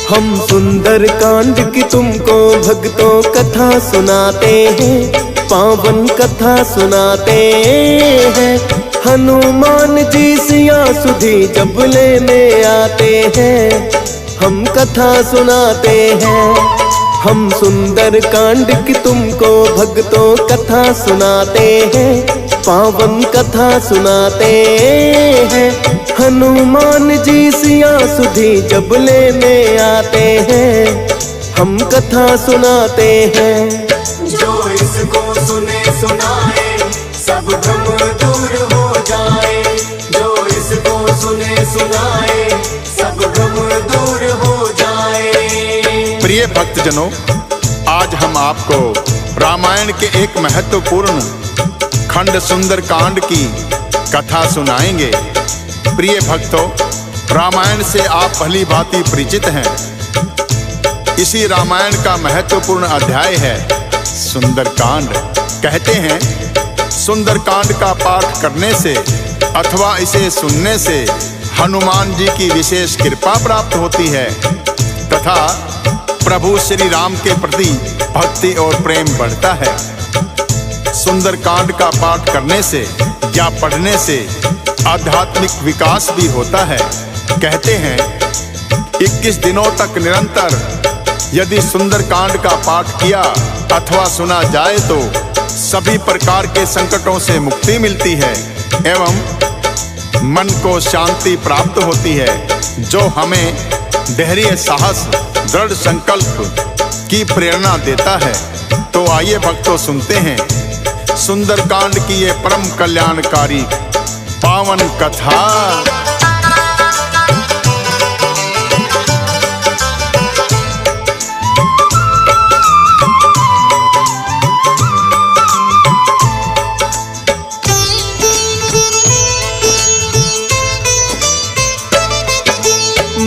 हम सुंदर कांड की तुमको भक्तों कथा सुनाते हैं, पावन कथा सुनाते हैं। हनुमान जी सिया सुधी जब लेने आते हैं, हम कथा सुनाते हैं। हम सुंदर कांड की तुमको भक्तों कथा सुनाते हैं, पावन कथा सुनाते हैं। हनुमान जी सिया सुधी जब लेने आते हैं, हम कथा सुनाते हैं। जो इसको सुने सुनाए सब भ्रम दूर हो जाए, जो इसको सुने सुनाए सब भ्रम दूर हो जाए। प्रिय भक्तजनों, आज हम आपको रामायण के एक महत्वपूर्ण खंड सुंदर कांड की कथा सुनाएंगे। प्रिय भक्तों, रामायण से आप भली भांति परिचित हैं। इसी रामायण का महत्वपूर्ण अध्याय है सुंदरकांड। कहते हैं सुंदरकांड का पाठ करने से अथवा इसे सुनने से हनुमान जी की विशेष कृपा प्राप्त होती है तथा प्रभु श्री राम के प्रति भक्ति और प्रेम बढ़ता है। सुंदरकांड का पाठ करने से या पढ़ने से आध्यात्मिक विकास भी होता है। कहते हैं 21 दिनों तक निरंतर यदि सुंदरकांड का पाठ किया अथवा सुना जाए तो सभी प्रकार के संकटों से मुक्ति मिलती है एवं मन को शांति प्राप्त होती है, जो हमें धैर्य, साहस, दृढ़ संकल्प की प्रेरणा देता है। तो आइए भक्तों सुनते हैं सुंदरकांड की ये परम कल्याणकारी पावन कथा।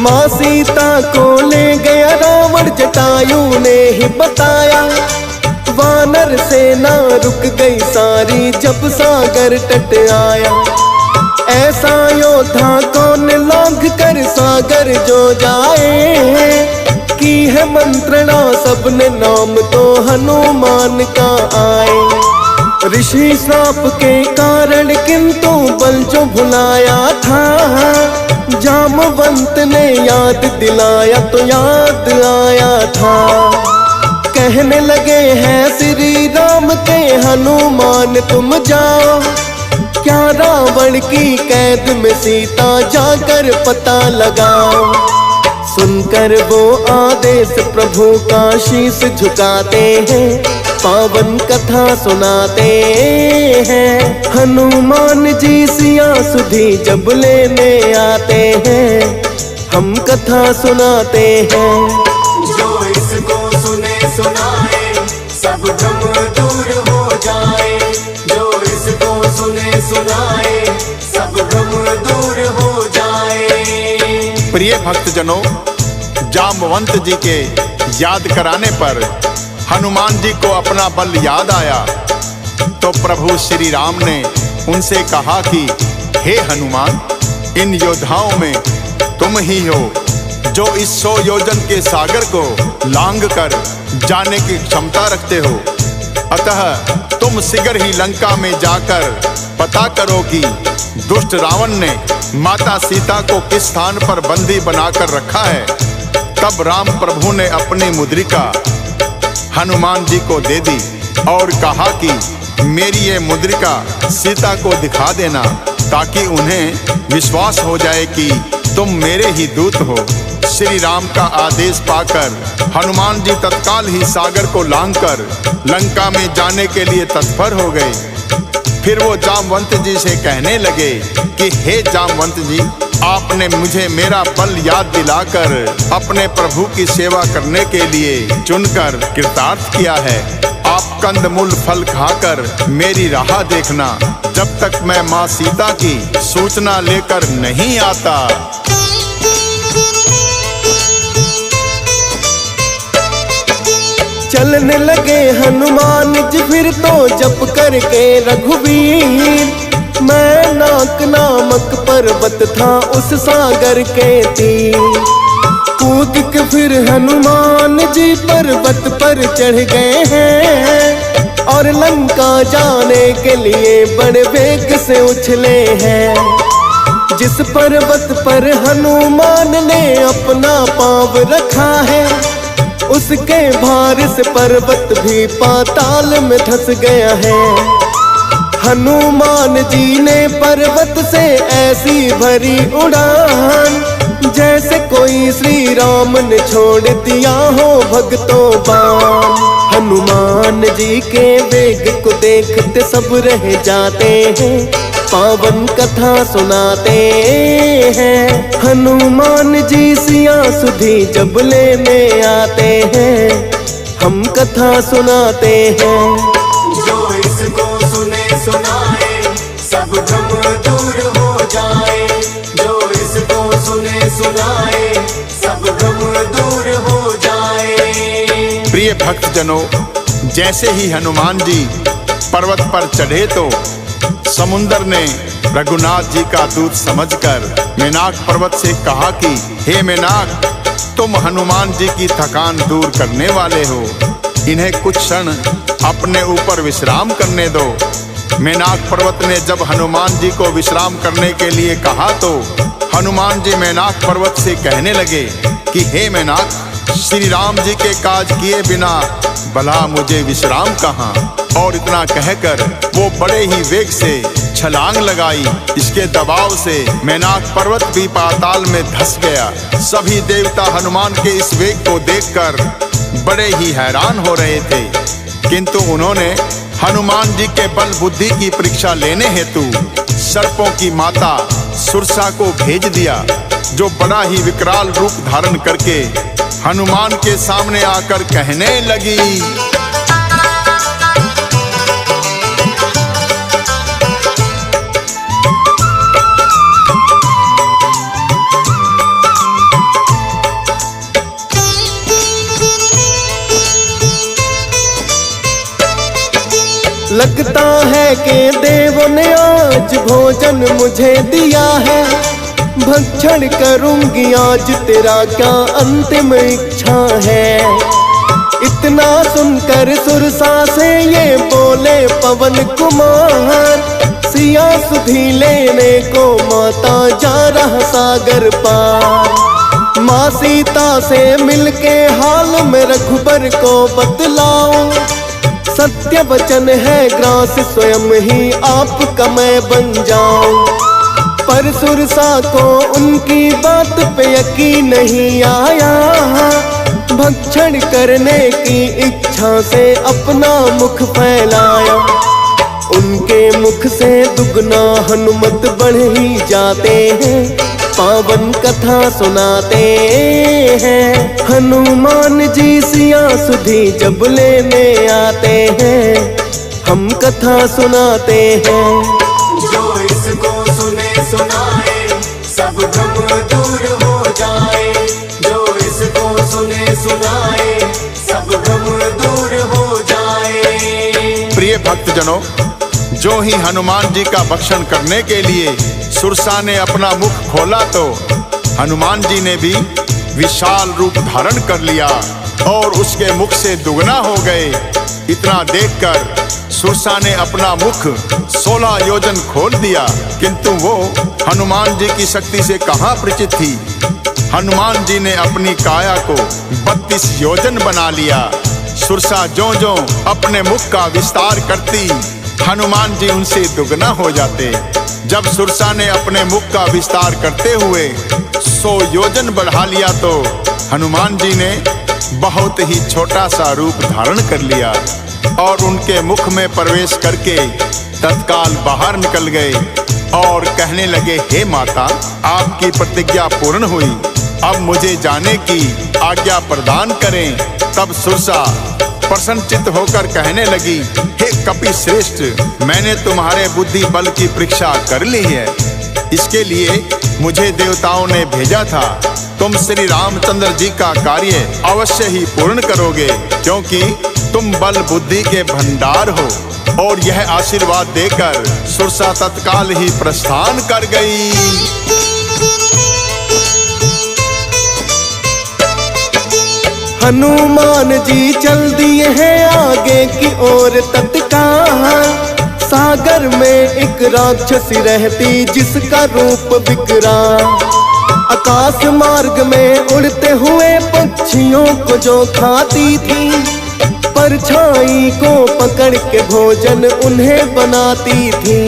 माँ सीता को ले गया रावण, जटायु ने ही बताया। वानर सेना रुक गई सारी जब सागर तट आया। ऐसा योद्धा कौन लांघ कर सागर जो जाए, की है मंत्रणा सबने नाम तो हनुमान का आए। ऋषि श्राप के कारण किंतु बल जो भुलाया था, जामवंत ने याद दिलाया तो याद आया था। कहने लगे हैं श्री राम के हनुमान तुम जाओ, क्या रावण की कैद में सीता जाकर पता लगाओ। सुनकर वो आदेश प्रभु का शीश झुकाते हैं, पावन कथा सुनाते हैं। हनुमान जी सिया सुधी जब लेने आते हैं, हम कथा सुनाते हैं। जो इसको सुने सुनाए सब भ्रम दूर हो जाए, जो इसको सुने सुनाए सब भ्रम दूर हो जाए। प्रिय भक्तजनों, जामवंत जी के याद कराने पर हनुमान जी को अपना बल याद आया तो प्रभु श्री राम ने उनसे कहा कि हे हनुमान, इन योद्धाओं में तुम ही हो जो इस 100 योजन के सागर को लांघ कर जाने की क्षमता रखते हो। अतः तुम शीघ्र ही लंका में जाकर पता करो कि दुष्ट रावण ने माता सीता को किस स्थान पर बंदी बनाकर रखा है। तब राम प्रभु ने अपनी मुद्रिका हनुमान जी को दे दी और कहा कि मेरी ये मुद्रिका सीता को दिखा देना, ताकि उन्हें विश्वास हो जाए कि तुम मेरे ही दूत हो। श्री राम का आदेश पाकर हनुमान जी तत्काल ही सागर को लांघकर लंका में जाने के लिए तत्पर हो गए। फिर वो जामवंत जी से कहने लगे कि हे जामवंत जी, आपने मुझे मेरा बल याद दिलाकर अपने प्रभु की सेवा करने के लिए चुनकर कृतार्थ किया है। आप कंदमूल फल खाकर मेरी राह देखना, जब तक मैं माँ सीता की सूचना लेकर नहीं आता। चलने लगे हनुमान जी फिर तो जप करके रघुवीर। मैं नाक नामक पर्वत था उस सागर के तीर। कूद के फिर हनुमान जी पर्वत पर चढ़ गए हैं और लंका जाने के लिए बड़े वेग से उछले हैं। जिस पर्वत पर हनुमान ने अपना पाँव रखा है, उसके भार से पर्वत भी पाताल में धंस गया है। हनुमान जी ने पर्वत से ऐसी भरी उड़ान, जैसे कोई श्री राम ने छोड़ दिया हो भक्तों बाण। हनुमान जी के वेग को देखते सब रह जाते हैं, पावन कथा सुनाते हैं। हनुमान जी सिया सुधी जब लेने आते हैं, हम कथा सुनाते हैं। जो इसको सुने सुनाए सब भ्रम दूर हो जाए। जो इसको सुने सुनाए सब भ्रम दूर हो जाए। प्रिय भक्तजनों, जैसे ही हनुमान जी पर्वत पर चढ़े तो समुंदर ने रघुनाथ जी का दूत समझकर मेनाक पर्वत से कहा कि हे मेनाक, तुम हनुमान जी की थकान दूर करने वाले हो, इन्हें कुछ क्षण अपने ऊपर विश्राम करने दो। मेनाक पर्वत ने जब हनुमान जी को विश्राम करने के लिए कहा तो हनुमान जी मेनाक पर्वत से कहने लगे कि हे मेनाक, श्री राम जी के काज किए बिना भला मुझे विश्राम कहाँ। और इतना कहकर वो बड़े ही वेग से छलांग लगाई। इसके दबाव से मेनाक पर्वत भी पाताल में धंस गया। सभी देवता हनुमान के इस वेग को देखकर बड़े ही हैरान हो रहे थे, किंतु उन्होंने हनुमान जी के बल बुद्धि की परीक्षा लेने हेतु सर्पों की माता सुरसा को भेज दिया, जो बड़ा ही विकराल रूप धारण करके हनुमान के सामने आकर कहने लगी। लगता है कि देवों ने आज भोजन मुझे दिया है, भक्षण करूंगी आज तेरा क्या अंतिम इच्छा है। इतना सुनकर सुरसा से ये बोले पवन कुमार, सिया सुधी लेने को माता जा रहा सागर पार। माँ सीता से मिलके हाल में रघुबर को बतलाओ, सत्य वचन है ग्रास स्वयं ही आपका मैं बन जाऊं। पर सुरसा को उनकी बात पे यकीन नहीं आया, भक्षण करने की इच्छा से अपना मुख फैलाया। उनके मुख से दुगना हनुमत बढ़ ही जाते हैं, पावन कथा सुनाते हैं। हनुमान जी सिया सुधी जब लेने आते हैं, हम कथा सुनाते हैं। जो इसको सुने सुनाए सब भ्रम दूर हो जाए। जो इसको सुने सुनाए सब भ्रम दूर हो जाए। प्रिय भक्तजनों, जो ही हनुमान जी का भक्षण करने के लिए सुरसा ने अपना मुख खोला तो हनुमान जी ने भी विशाल रूप धारण कर लिया और उसके मुख से दुगना हो गए। इतना देखकर सुरसा ने अपना मुख 16 योजन खोल दिया, किंतु वो हनुमान जी की शक्ति से कहाँ परिचित थी। हनुमान जी ने अपनी काया को 32 योजन बना लिया। सुरसा ज्यों-ज्यों अपने मुख का विस्तार करती, हनुमान जी उनसे दुगना हो जाते। जब सुरसा ने अपने मुख का विस्तार करते हुए 100 योजन बढ़ा लिया तो हनुमान जी ने बहुत ही छोटा सा रूप धारण कर लिया और उनके मुख में प्रवेश करके तत्काल बाहर निकल गए और कहने लगे, हे माता, आपकी प्रतिज्ञा पूर्ण हुई, अब मुझे जाने की आज्ञा प्रदान करें। तब सुरसा प्रसन्नचित्त होकर कहने लगी, हे कपि श्रेष्ठ, मैंने तुम्हारे बुद्धि बल की परीक्षा कर ली है। इसके लिए मुझे देवताओं ने भेजा था। तुम श्री रामचंद्र जी का कार्य अवश्य ही पूर्ण करोगे, क्योंकि तुम बल बुद्धि के भंडार हो। और यह आशीर्वाद देकर सुरसा तत्काल ही प्रस्थान कर गई। हनुमान जी चल दिए हैं आगे की ओर तत्काल। सागर में एक राक्षसी रहती जिसका रूप विकराल। आकाश मार्ग में उड़ते हुए पक्षियों को जो खाती थी, परछाई को पकड़ के भोजन उन्हें बनाती थी।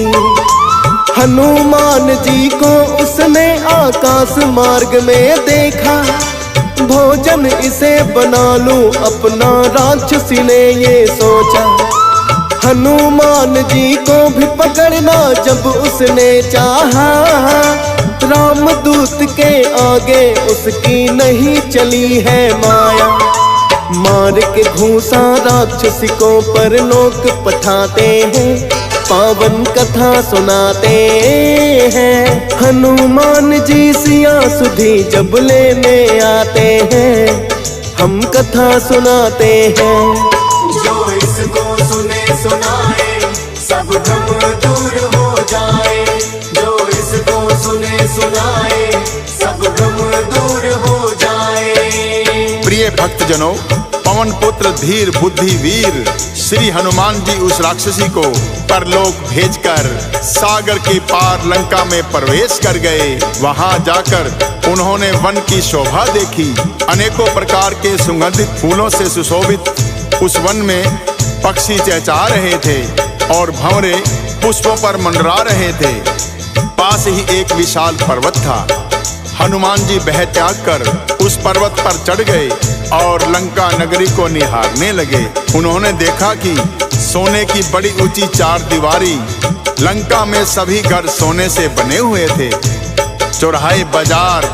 हनुमान जी को उसने आकाश मार्ग में देखा, भोजन इसे बना लूं अपना, राक्षसी ने ये सोचा। हनुमान जी को भी पकड़ना जब उसने चाहा, रामदूत के आगे उसकी नहीं चली है माया। मार के घूंसा राक्षसी को परलोक पठाते हैं, पावन कथा सुनाते हैं। हनुमान जी सिया सुधी जब लेने आते हैं, हम कथा सुनाते हैं। जो इसको सुने सुनाए सब भ्रम दूर हो जाए। जो इसको सुने सुनाए सब भ्रम दूर हो जाए। प्रिय भक्तजनों, पवन पुत्र धीर बुद्धि वीर श्री हनुमान जी उस राक्षसी को परलोक भेजकर सागर के पार लंका में प्रवेश कर गए। वहां जाकर उन्होंने वन की शोभा देखी। अनेकों प्रकार के सुगंधित फूलों से सुशोभित उस वन में पक्षी चहचहा रहे थे और भंवरे पुष्पों पर मंडरा रहे थे। पास ही एक विशाल पर्वत था। हनुमान जी बह त्याग कर उस पर्वत पर चढ़ गए और लंका नगरी को निहारने लगे। उन्होंने देखा कि सोने की बड़ी ऊंची चार दीवारी, लंका में सभी घर सोने से बने हुए थे। चौराहे, बाजार,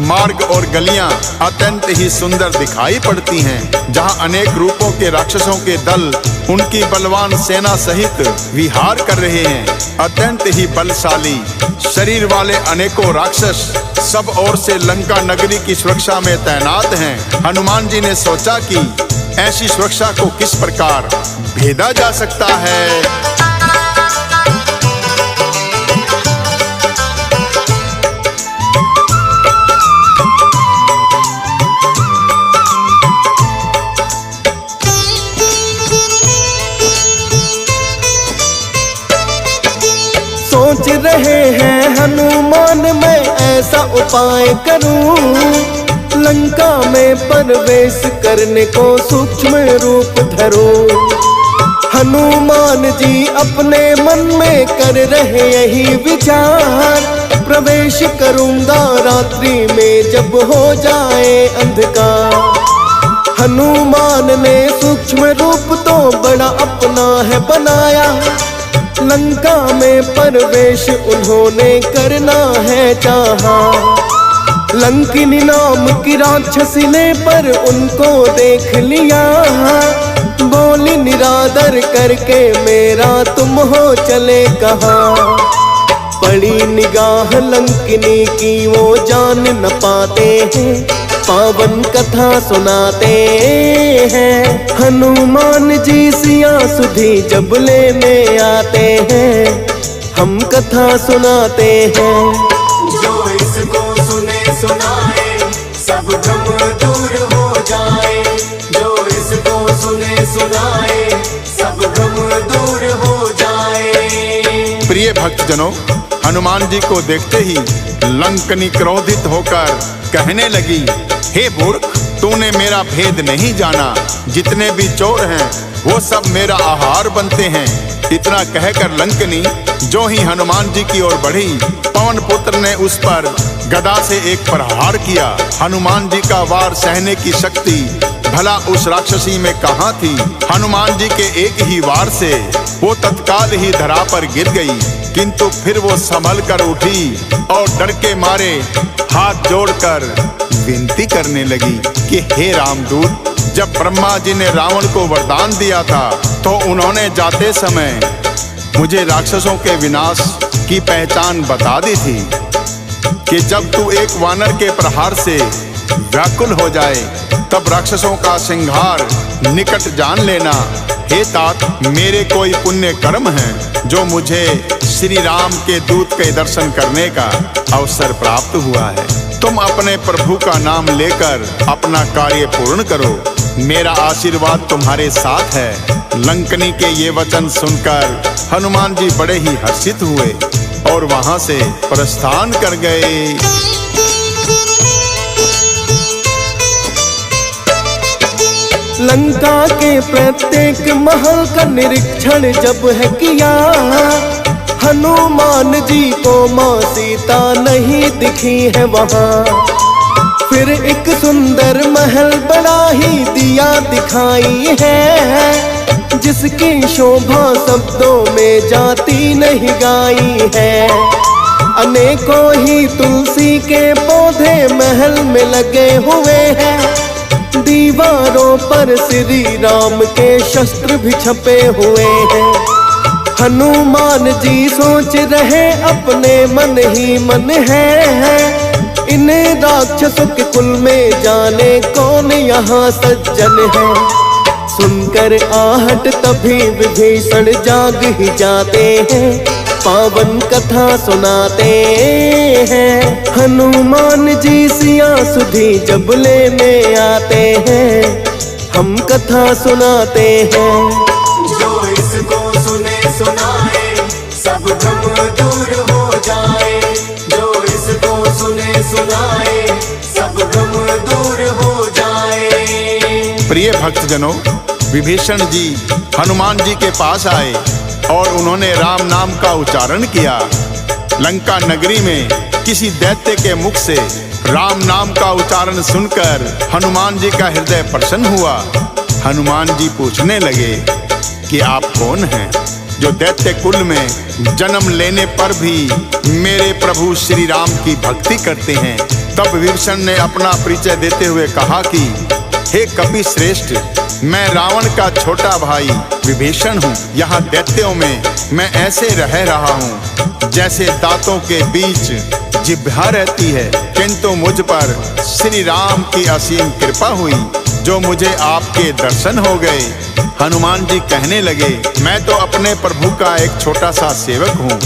मार्ग और गलियां अत्यंत ही सुंदर दिखाई पड़ती हैं, जहां अनेक रूपों के राक्षसों के दल उनकी बलवान सेना सहित विहार कर रहे हैं। अत्यंत ही बलशाली शरीर वाले अनेकों राक्षस सब ओर से लंका नगरी की सुरक्षा में तैनात हैं। हनुमान जी ने सोचा कि ऐसी सुरक्षा को किस प्रकार भेदा जा सकता है। सोच रहे हैं हनुमान मैं ऐसा उपाय करूं, लंका में प्रवेश करने को सूक्ष्म रूप धरूं। हनुमान जी अपने मन में कर रहे यही विचार, प्रवेश करूंगा रात्रि में जब हो जाए अंधकार। हनुमान ने सूक्ष्म रूप तो बड़ा अपना है बनाया, लंका में प्रवेश उन्होंने करना है चाहा। लंकिनी नाम की राक्षसी ने पर उनको देख लिया, बोली निरादर करके मेरा तुम हो चले कहाँ। पड़ी निगाह लंकिनी की वो जान न पाते हैं, पावन कथा सुनाते हैं। हनुमान जी सिया सुधी जब लेने आते हैं, हम कथा सुनाते हैं। जो इसको सुने सुनाए सब भ्रम दूर हो जाए। जो इसको सुने सुनाए सब भ्रम दूर हो जाए। प्रिय भक्तजनों, हनुमान जी को देखते ही लंकनी क्रोधित होकर कहने लगी, हे मूर्ख, तूने मेरा भेद नहीं जाना। जितने भी चोर हैं वो सब मेरा आहार बनते हैं। इतना कहकर लंकनी जो ही हनुमान जी की ओर बढ़ी, पवन पुत्र ने उस पर गदा से एक प्रहार किया। हनुमान जी का वार सहने की शक्ति भला उस राक्षसी में कहाँ थी। हनुमान जी के एक ही वार से वो तत्काल ही धरा पर गिर गई, किंतु फिर वो संभल कर उठी और डर के मारे हाथ जोड़कर विनती करने लगी कि हे रामदूत, जब ब्रह्मा जी ने रावण को वरदान दिया था तो उन्होंने जाते समय मुझे राक्षसों के विनाश की पहचान बता दी थी कि जब तू एक वानर के प्रहार से व्याकुल हो जाए तब राक्षसों का संहार निकट जान लेना। हे तात, मेरे कोई पुण्य कर्म हैं जो मुझे श्री राम के दूत के दर्शन करने का अवसर प्राप्त हुआ है। तुम अपने प्रभु का नाम लेकर अपना कार्य पूर्ण करो। मेरा आशीर्वाद तुम्हारे साथ है। लंकनी के ये वचन सुनकर हनुमान जी बड़े ही हर्षित हुए और वहां से प्रस्थान कर गए। लंका के प्रत्येक महल का निरीक्षण जब है किया, हनुमान जी को माँ सीता नहीं दिखी है वहाँ। फिर एक सुंदर महल बड़ा ही दिया दिखाई है, जिसकी शोभा शब्दों में जाती नहीं गाई है। अनेकों ही तुलसी के पौधे महल में लगे हुए हैं, दीवारों पर श्री राम के शस्त्र भी छपे हुए हैं। हनुमान जी सोच रहे अपने मन ही मन है, इन राक्षसों के कुल में जाने कौन यहाँ सज्जन है। सुनकर आहट तभी विभीषण जाग ही जाते हैं, पावन कथा सुनाते हैं। हनुमान जी सिया सुधी जब लेने आते हैं, हम कथा सुनाते हैं। जो इसको सुने सुनाए सब भ्रम दूर हो जाए, जो इसको सुने सुनाए सब भ्रम दूर हो जाए। प्रिय भक्तजनों, विभीषण जी हनुमान जी के पास आए और उन्होंने राम नाम का उच्चारण किया। लंका नगरी में किसी दैत्य के मुख से राम नाम का उच्चारण सुनकर हनुमान जी का हृदय प्रसन्न हुआ। हनुमान जी पूछने लगे कि आप कौन हैं, जो दैत्य कुल में जन्म लेने पर भी मेरे प्रभु श्री राम की भक्ति करते हैं। तब विभीषण ने अपना परिचय देते हुए कहा कि हे कपि श्रेष्ठ, मैं रावण का छोटा भाई विभीषण हूँ। यहाँ दैत्यों में मैं ऐसे रह रहा हूँ जैसे दांतों के बीच जिह्वा रहती है, किंतु मुझ पर श्री राम की असीम कृपा हुई जो मुझे आपके दर्शन हो गए। हनुमान जी कहने लगे, मैं तो अपने प्रभु का एक छोटा सा सेवक हूँ,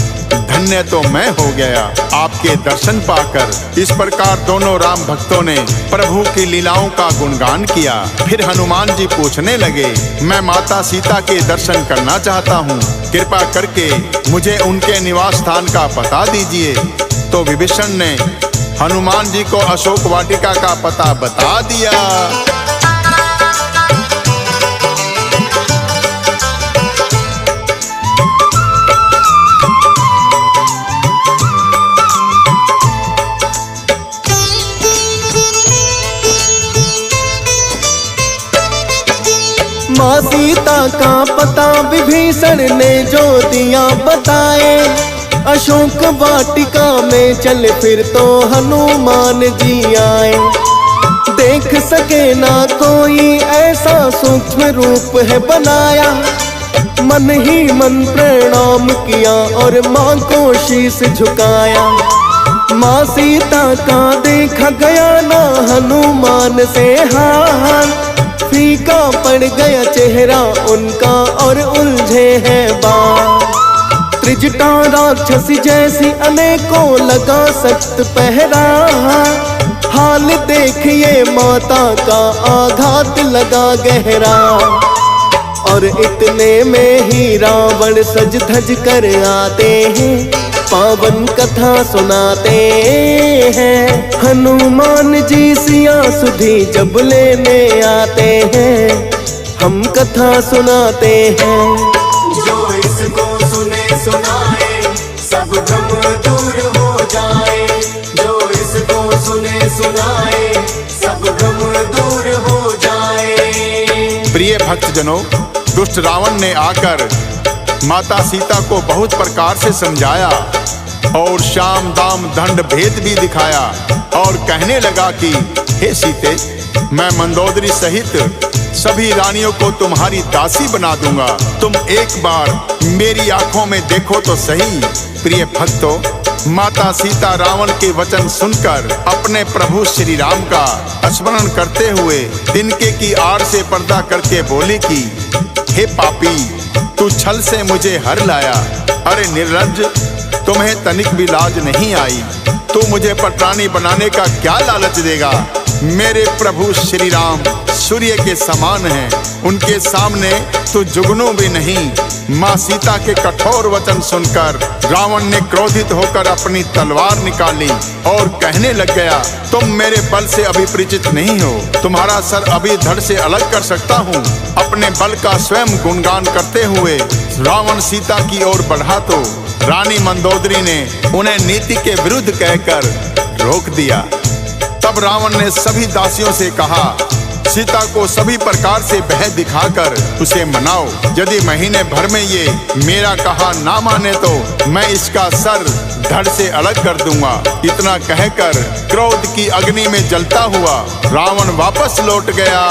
धन्य तो मैं हो गया आपके दर्शन पाकर। इस प्रकार दोनों राम भक्तों ने प्रभु की लीलाओं का गुणगान किया। फिर हनुमान जी पूछने लगे, मैं माता सीता के दर्शन करना चाहता हूँ, कृपा करके मुझे उनके निवास स्थान का पता दीजिए। तो विभीषण ने हनुमान जी को अशोक वाटिका का पता बता दिया। माँ सीता का पता विभीषण ने जो दिया बताए, अशोक वाटिका में चल फिर तो हनुमान जी आए। देख सके ना कोई ऐसा सूक्ष्म रूप है बनाया, मन ही मन प्रणाम किया और माँ को शीश झुकाया। माँ सीता का देखा गया ना हनुमान से हाल, फीका पड़ गया चेहरा उनका और उलझे हैं बाल। त्रिजटा राक्षसी जैसी अनेकों लगा सख्त पहरा, हाल देखिए माता का आघात लगा गहरा। और इतने में ही रावण सज धज कर आते हैं, पावन कथा सुनाते हैं। हनुमान जी सिया सुधी जब लेने आते हैं, हम कथा सुनाते हैं। जो इसको सुने सुनाए सब भ्रम दूर हो जाए, जो इसको सुने सुनाए सब भ्रम दूर हो जाए। प्रिय भक्तजनों, दुष्ट रावण ने आकर माता सीता को बहुत प्रकार से समझाया और शाम दाम दंड भेद भी दिखाया और कहने लगा कि हे सीते, मैं मंदोदरी सहित सभी रानियों को तुम्हारी दासी बना दूंगा, तुम एक बार मेरी आंखों में देखो तो सही। प्रिय भक्तों, माता सीता रावण के वचन सुनकर अपने प्रभु श्री राम का स्मरण करते हुए तिनके की आड़ से पर्दा करके बोली कि हे पापी, तू छल से मुझे हर लाया। अरे निर्लज्ज, तुम्हें तनिक भी लाज नहीं आई। तू मुझे पटरानी बनाने का क्या लालच देगा? मेरे प्रभु श्री राम सूर्य के समान हैं, उनके सामने तू जुगनू भी नहीं। माँ सीता के कठोर वचन सुनकर रावण ने क्रोधित होकर अपनी तलवार निकाली और कहने लग गया, तुम मेरे बल से अभी परिचित नहीं हो। तुम्हारा सर अभी धड़ से अलग कर सकता हूँ। अपने बल का स्वयं गुणगान करते हुए रावण सीता की ओर बढ़ा तो रानी मंदोदरी ने उन्हें नीति के विरुद्ध कहकर रोक दिया। तब रावण ने सभी दासियों से कहा, सीता को सभी प्रकार से भय दिखाकर उसे मनाओ। यदि महीने भर में ये मेरा कहा ना माने तो मैं इसका सर धड़ से अलग कर दूंगा। इतना कहकर क्रोध की अग्नि में जलता हुआ रावण वापस लौट गया।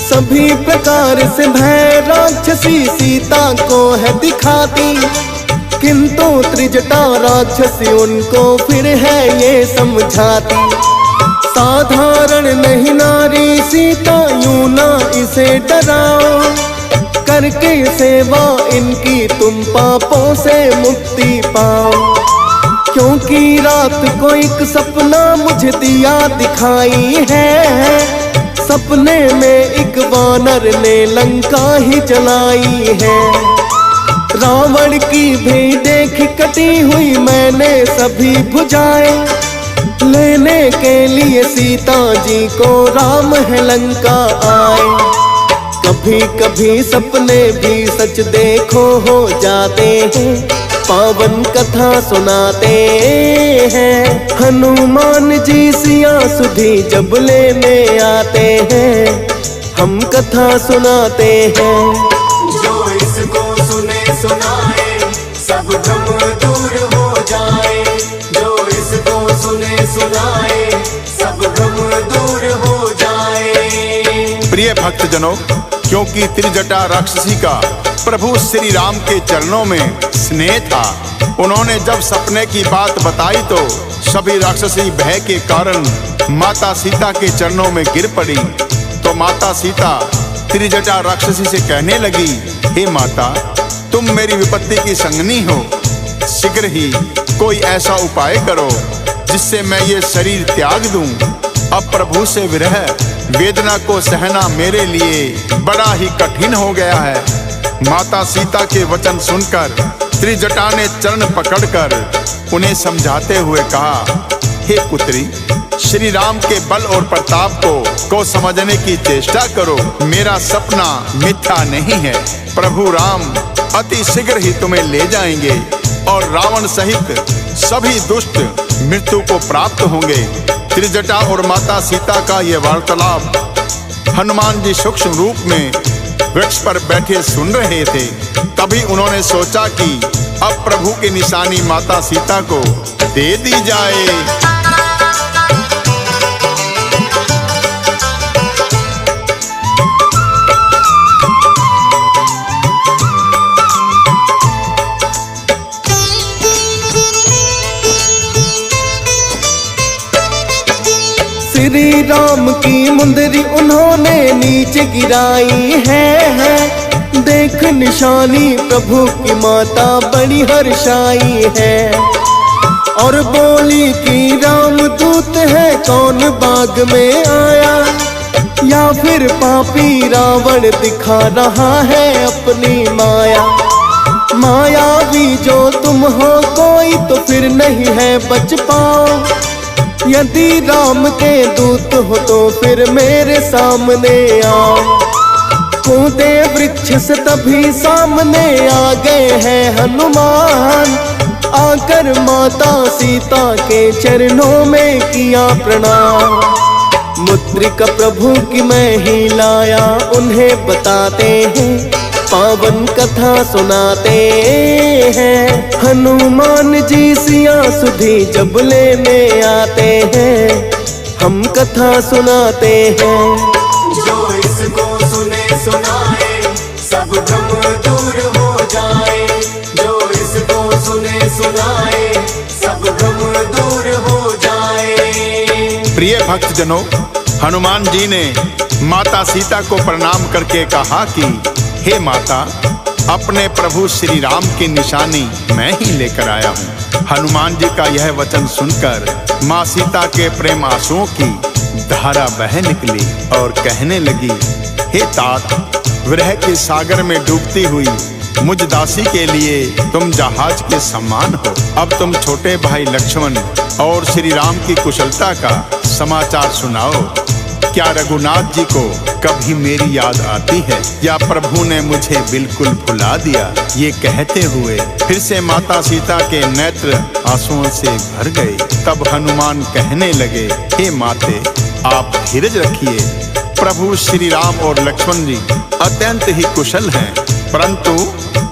सभी प्रकार से भय राक्षसी सीता को है दिखाती, किंतु त्रिजटा राक्षसी उनको फिर है ये समझाती। साधारण नहीं नारी सीता, यूं ना इसे डराओ। करके सेवा इनकी तुम पापों से मुक्ति पाओ। क्योंकि रात को एक सपना मुझे दिया दिखाई है। सपने में एक वानर ने लंका ही जलाई है। रावण की भी देख कटी हुई मैंने सभी भुजाएं। लेने के लिए सीता जी को राम है लंका आए। कभी कभी सपने भी सच देखो हो जाते हैं। पावन कथा सुनाते हैं। हनुमान जी सिया सुधी जब लेने आते हैं, हम कथा सुनाते हैं। जो इसको सुने सुनाए सब भ्रम दूर हो जाए। जो इसको सुने सुनाए सब भ्रम दूर हो जाए। प्रिय भक्तजनों, क्योंकि त्रिजटा राक्षसी का प्रभु श्री राम के चरणों में स्नेह था, उन्होंने जब सपने की बात बताई तो सभी राक्षसी भय के कारण माता सीता के चरणों में गिर पड़ी। तो माता सीता त्रिजटा राक्षसी से कहने लगी, हे माता, तुम मेरी विपत्ति की संगनी हो। शीघ्र ही कोई ऐसा उपाय करो जिससे मैं ये शरीर त्याग दूं। अब प्रभु से विरह वेदना को सहना मेरे लिए बड़ा ही कठिन हो गया है। माता सीता के वचन सुनकर त्रिजटा ने चरण पकड़कर उन्हें समझाते हुए कहा, हे पुत्री, श्री राम के बल और प्रताप को समझने की चेष्टा करो। मेरा सपना मिथ्या नहीं है। प्रभु राम अति शीघ्र ही तुम्हें ले जाएंगे और रावण सहित सभी दुष्ट मृत्यु को प्राप्त होंगे। त्रिजटा और माता सीता का ये वार्तालाप हनुमान जी सूक्ष्म रूप में वृक्ष पर बैठे सुन रहे थे। तभी उन्होंने सोचा कि अब प्रभु की निशानी माता सीता को दे दी जाए। श्री राम की मुंदरी उन्होंने नीचे गिराई है। देख निशानी प्रभु की माता बड़ी हर्षाई है। और बोली कि राम दूत है, कौन बाग में आया, या फिर पापी रावण दिखा रहा है अपनी माया। मायावी जो तुम हो कोई तो फिर नहीं है बच पाओ। यदि राम के दूत हो तो फिर मेरे सामने आओ। कूदे वृक्ष से तभी सामने आ गए हैं हनुमान। आकर माता सीता के चरणों में किया प्रणाम। मुद्रिका प्रभु की मैं ही लाया, उन्हें बताते हैं, पावन कथा सुनाते हैं। हनुमान जी सिया सुधी जब लेने आते हैं, हम कथा सुनाते हैं। जो इसको सुने सुनाए सब भ्रम दूर सुनाए सब भ्रम दूर हो जाए। प्रिय भक्त जनों, हनुमान जी ने माता सीता को प्रणाम करके कहा कि हे माता, अपने प्रभु श्री राम की निशानी मैं ही लेकर आया हूँ। हनुमान जी का यह वचन सुनकर माँ सीता के प्रेम आंसुओं की धारा बह निकली और कहने लगी, हे तात, विरह के सागर में डूबती हुई मुझ दासी के लिए तुम जहाज के समान हो। अब तुम छोटे भाई लक्ष्मण और श्री राम की कुशलता का समाचार सुनाओ। क्या रघुनाथ जी को कभी मेरी याद आती है या प्रभु ने मुझे बिल्कुल भुला दिया? ये कहते हुए फिर से माता सीता के नेत्र आंसुओं से भर गए। तब हनुमान कहने लगे, हे माते, आप धीरज रखिए। प्रभु श्री राम और लक्ष्मण जी अत्यंत ही कुशल हैं, परंतु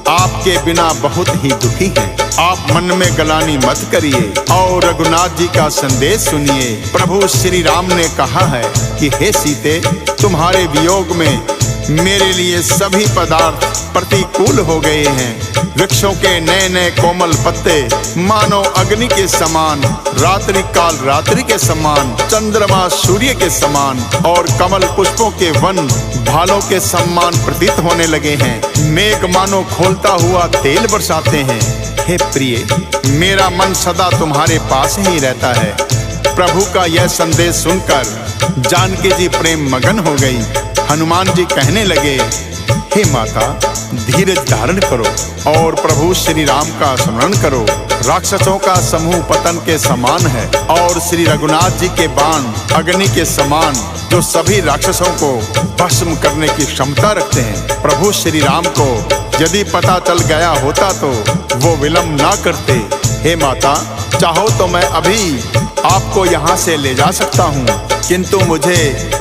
आपके बिना बहुत ही दुखी हैं। आप मन में गलानी मत करिए और रघुनाथ जी का संदेश सुनिए। प्रभु श्री राम ने कहा है कि हे सीते, तुम्हारे वियोग में मेरे लिए सभी पदार्थ प्रतिकूल हो गए हैं। वृक्षों के नए नए कोमल पत्ते मानो अग्नि के समान, रात्रि काल रात्रि के समान, चंद्रमा सूर्य के समान और कमल पुष्पों के वन भालों के समान प्रतीत होने लगे हैं। मेघ मानो खोलता हुआ तेल बरसाते हैं। हे प्रिय, मेरा मन सदा तुम्हारे पास ही रहता है। प्रभु का यह संदेश सुनकर जानकी जी प्रेम मगन हो गई। हनुमान जी कहने लगे, हे माता, धीरज धारण करो और प्रभु श्री राम का स्मरण करो। राक्षसों का समूह पतन के समान है और श्री रघुनाथ जी के बाण अग्नि के समान, जो सभी राक्षसों को भस्म करने की क्षमता रखते हैं। प्रभु श्री राम को यदि पता चल गया होता तो वो विलंब ना करते। हे माता, चाहो तो मैं अभी आपको यहाँ से ले जा सकता हूँ, किंतु मुझे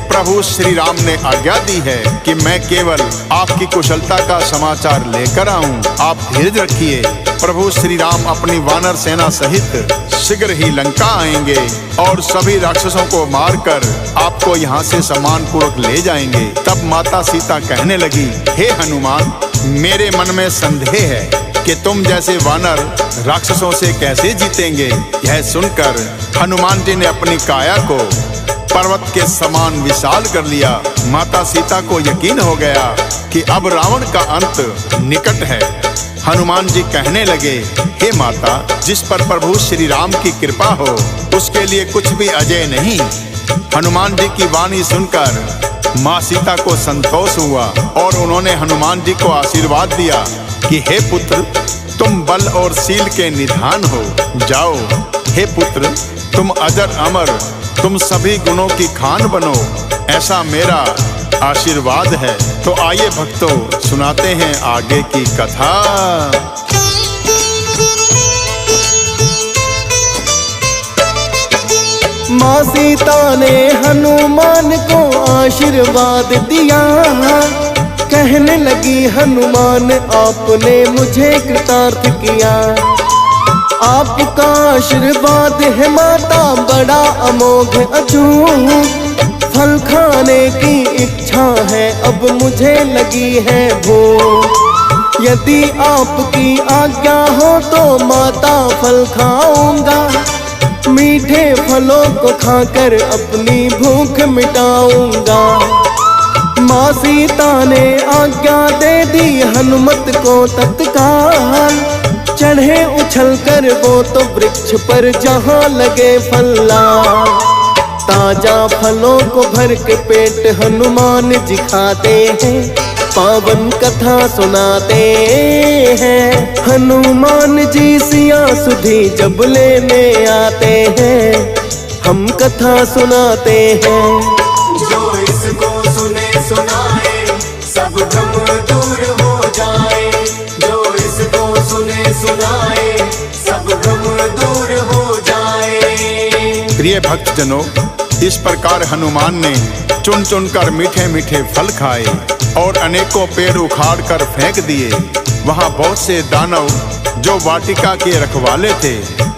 प्रभु श्री राम ने आज्ञा दी है कि मैं केवल आपकी कुशलता का समाचार लेकर आऊं। आप धीरज रखिए। प्रभु श्री राम अपनी वानर सेना सहित शीघ्र ही लंका आएंगे और सभी राक्षसों को मारकर आपको यहाँ से सम्मान पूर्वक ले जाएंगे। तब माता सीता कहने लगी, हे हनुमान, मेरे मन में संदेह है कि तुम जैसे वानर राक्षसों से कैसे जीतेंगे। यह सुनकर हनुमान जी ने अपनी काया को पर्वत के समान विशाल कर लिया। माता सीता को यकीन हो गया कि अब रावण का अंत निकट है। हनुमान जी कहने लगे, हे माता, जिस पर प्रभु श्री राम की कृपा हो उसके लिए कुछ भी अजय नहीं। हनुमान जी की वाणी सुनकर माँ सीता को संतोष हुआ और उन्होंने हनुमान जी को आशीर्वाद दिया कि हे पुत्र, तुम बल और शील के निधान हो। जाओ हे पुत्र, तुम अजर अमर, तुम सभी गुणों की खान बनो, ऐसा मेरा आशीर्वाद है। तो आइए भक्तों, सुनाते हैं आगे की कथा। माँ सीता ने हनुमान को आशीर्वाद दिया। कहने लगी, हनुमान, आपने मुझे कृतार्थ किया। आपका आशीर्वाद है माता बड़ा अमोघ अछूत। फल खाने की इच्छा है अब मुझे लगी है भूख। यदि आपकी आज्ञा हो तो माता फल खाऊंगा। मीठे फलों को खाकर अपनी भूख मिटाऊंगा। माँ सीता ने आज्ञा दे दी हनुमत को तत्काल। चढ़े उछल कर वो तो वृक्ष पर जहाँ लगे फल्ला। ताजा फलों को भर के पेट हनुमान जी खाते हैं। पावन कथा सुनाते हैं। हनुमान जी सिया सुधी जब लेने आते हैं, हम कथा सुनाते हैं। जो इसको सुने सुनाए सब भ्रम दूर हो जाए। जो इसको सुने सुनाए सब भ्रम दूर हो जाए। प्रिय भक्त जनों, इस प्रकार हनुमान ने चुन चुन कर मीठे मीठे फल खाए और अनेकों पेड़ उखाड़ कर फेंक दिए। वहाँ बहुत से दानव जो वाटिका के रखवाले थे,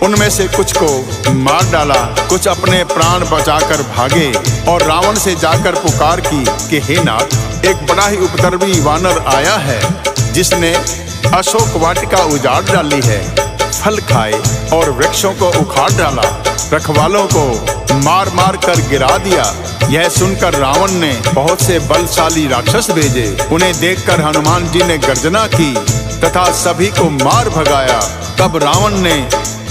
उनमें से कुछ को मार डाला, कुछ अपने प्राण बचाकर भागे और रावण से जाकर पुकार की कि हे नाथ, एक बड़ा ही उपद्रवी वानर आया है जिसने अशोक वाटिका उजाड़ डाली है। फल खाए और वृक्षों को उखाड़ डाला, रखवालों को मार मार कर गिरा दिया। यह सुनकर रावण ने बहुत से बलशाली राक्षस भेजे। उन्हें देखकर हनुमान जी ने गर्जना की तथा सभी को मार भगाया। तब रावण ने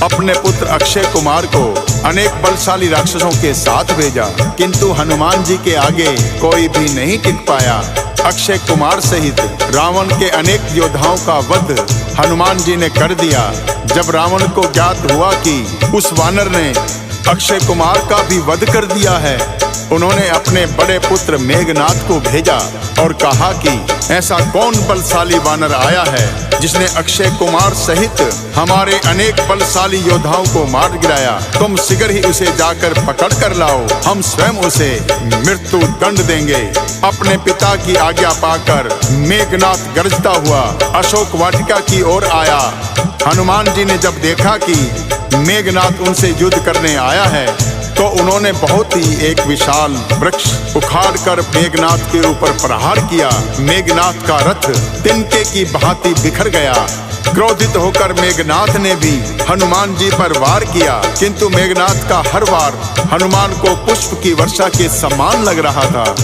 अपने पुत्र अक्षय कुमार को अनेक बलशाली राक्षसों के साथ भेजा, किंतु हनुमान जी के आगे कोई भी नहीं टिक पाया। अक्षय कुमार सहित रावण के अनेक योद्धाओं का वध हनुमान जी ने कर दिया। जब रावण को ज्ञात हुआ कि उस वानर ने अक्षय कुमार का भी वध कर दिया है, उन्होंने अपने बड़े पुत्र मेघनाथ को भेजा और कहा कि ऐसा कौन बलशाली वानर आया है जिसने अक्षय कुमार सहित हमारे अनेक बलशाली योद्धाओं को मार गिराया। तुम शीघ्र ही उसे जाकर पकड़ कर लाओ, हम स्वयं उसे मृत्यु दंड देंगे। अपने पिता की आज्ञा पाकर मेघनाथ गरजता हुआ अशोक वाटिका की ओर आया। हनुमान जी ने जब देखा कि मेघनाथ उनसे युद्ध करने आया है, तो उन्होंने बहुत ही एक विशाल वृक्ष उखाड़ कर मेघनाथ के ऊपर प्रहार किया। मेघनाथ का रथ तिनके की भांति बिखर गया। क्रोधित होकर मेघनाथ ने भी हनुमान जी पर वार किया, किंतु मेघनाथ का हर वार हनुमान को पुष्प की वर्षा के समान लग रहा था।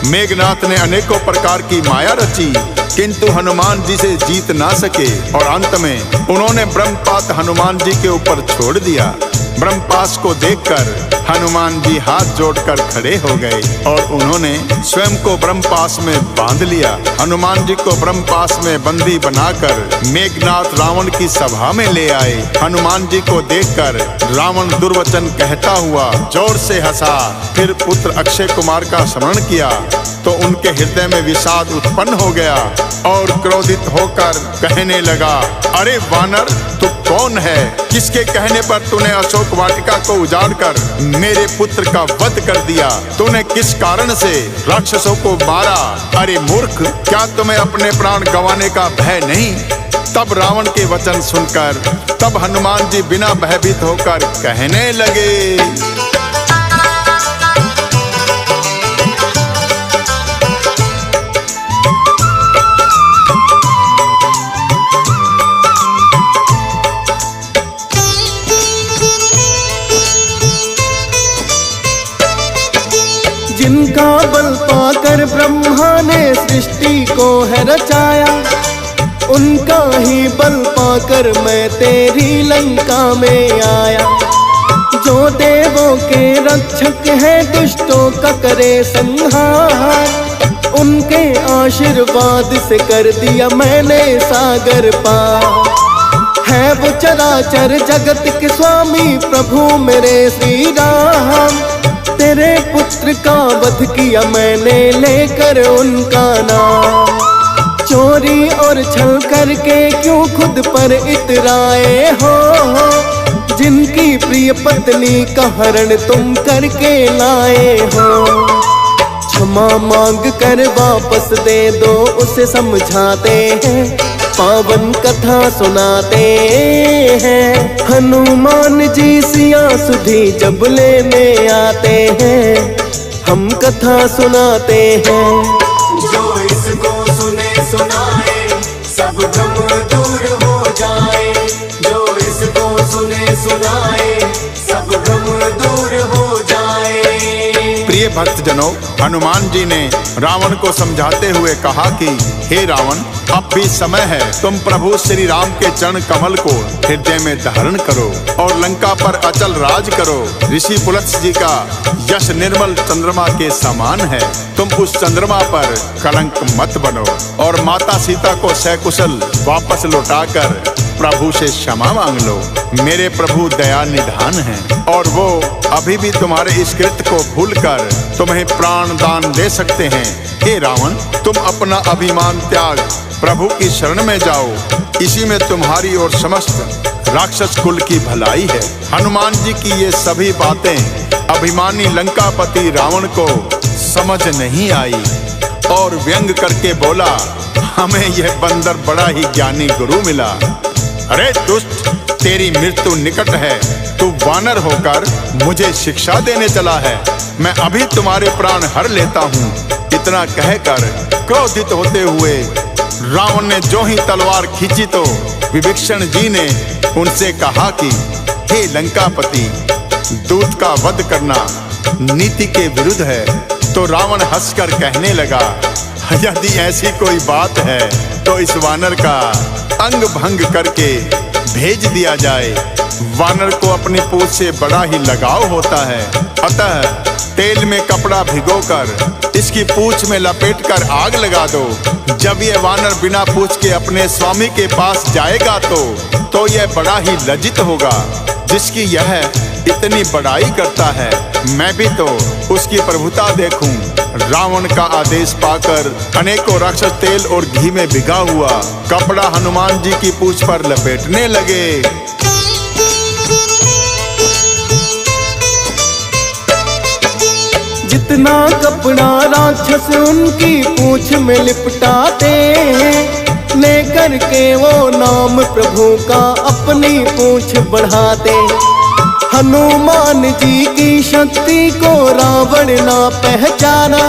मेघनाथ ने अनेकों प्रकार की माया रची, किंतु हनुमान जी से जीत ना सके और अंत में उन्होंने ब्रह्मपात हनुमान जी के ऊपर छोड़ दिया। ब्रह्मपास को देखकर हनुमान जी हाथ जोड़कर खड़े हो गए और उन्होंने स्वयं को ब्रह्मपास में बांध लिया। हनुमान जी को ब्रह्मपास में बंदी बनाकर मेघनाथ रावण की सभा में ले आए। हनुमान जी को देखकर रावण दुर्वचन कहता हुआ जोर से हंसा। फिर पुत्र अक्षय कुमार का स्मरण किया तो उनके हृदय में विषाद उत्पन्न हो गया और क्रोधित होकर कहने लगा, अरे वानर, तू कौन है? किसके कहने पर तूने अशोक वाटिका को उजाड़कर मेरे पुत्र का वध कर दिया? तूने किस कारण से राक्षसों को मारा? अरे मूर्ख, क्या तुम्हें अपने प्राण गंवाने का भय नहीं? तब रावण के वचन सुनकर तब हनुमान जी बिना भयभीत होकर कहने लगे, जिनका बल पाकर ब्रह्मा ने सृष्टि को है रचाया, उनका ही बल पाकर मैं तेरी लंका में आया। जो देवों के रक्षक है दुष्टों का करे संहार, उनके आशीर्वाद से कर दिया मैंने सागर पार। है वो चराचर जगत के स्वामी प्रभु मेरे श्री राम, तेरे पुत्र का वध किया मैंने लेकर उनका नाम। चोरी और छल करके क्यों खुद पर इतराए हो, जिनकी प्रिय पत्नी का हरण तुम करके लाए हो। क्षमा मांग कर वापस दे दो, उसे समझाते हैं, पावन कथा सुनाते हैं। हनुमान जी सिया सुधी जब लेने आते हैं, हम कथा सुनाते हैं। जो इसको सुने सुनाए सब भ्रम दूर हो जाए। जो इसको सुने सुनाए सब भ्रम दूर हो जाए। प्रिय भक्तजनों, हनुमान जी ने रावण को समझाते हुए कहा कि हे रावण, अब भी समय है, तुम प्रभु श्री राम के चरण कमल को हृदय में धारण करो और लंका पर अचल राज करो। ऋषि पुलत्स्य जी का यश निर्मल चंद्रमा के समान है। तुम उस चंद्रमा पर कलंक मत बनो और माता सीता को सकुशल वापस लौटाकर प्रभु से क्षमा मांग लो। मेरे प्रभु दया निधान हैं और वो अभी भी तुम्हारे इस कृत्य को भूलकर तुम्हें प्राण दान दे सकते हैं। हे रावण, तुम अपना अभिमान त्याग प्रभु की शरण में जाओ, इसी में तुम्हारी और समस्त राक्षस कुल की भलाई है। हनुमान जी की ये सभी बातें अभिमानी लंकापति रावण को समझ नहीं आई और व्यंग करके बोला, हमें यह बंदर बड़ा ही ज्ञानी गुरु मिला। अरे दुष्ट, तेरी मृत्यु निकट है, तू वानर होकर मुझे शिक्षा देने चला है। मैं अभी तुम्हारे प्राण हर लेता हूँ। इतना कहकर क्रोधित होते हुए रावण ने जो ही तलवार खींची तो विभीषण जी ने उनसे कहा कि हे लंकापति, दूत का वध करना नीति के विरुद्ध है। तो रावण हंसकर कहने लगा, यदि ऐसी कोई बात है तो इस वानर का अंग भंग करके भेज दिया जाए। वानर को अपनी पूंछ से बड़ा ही लगाव होता है, अतः तेल में कपड़ा भिगोकर इसकी पूंछ में लपेटकर आग लगा दो। जब ये वानर बिना पूंछ के अपने स्वामी के पास जाएगा तो यह बड़ा ही लज्जित होगा, जिसकी यह इतनी बड़ाई करता है। मैं भी तो उसकी प्रभुता देखूं। रावण का आदेश पाकर अनेकों राक्षस तेल और घी में भिगा हुआ कपड़ा हनुमान जी की पूंछ पर लपेटने लगे। जितना कपड़ा राक्षस उनकी पूंछ में लिपटाते हैं, लेकर के वो नाम प्रभु का अपनी पूंछ बढ़ाते। हनुमान जी की शक्ति को रावण ना पहचाना,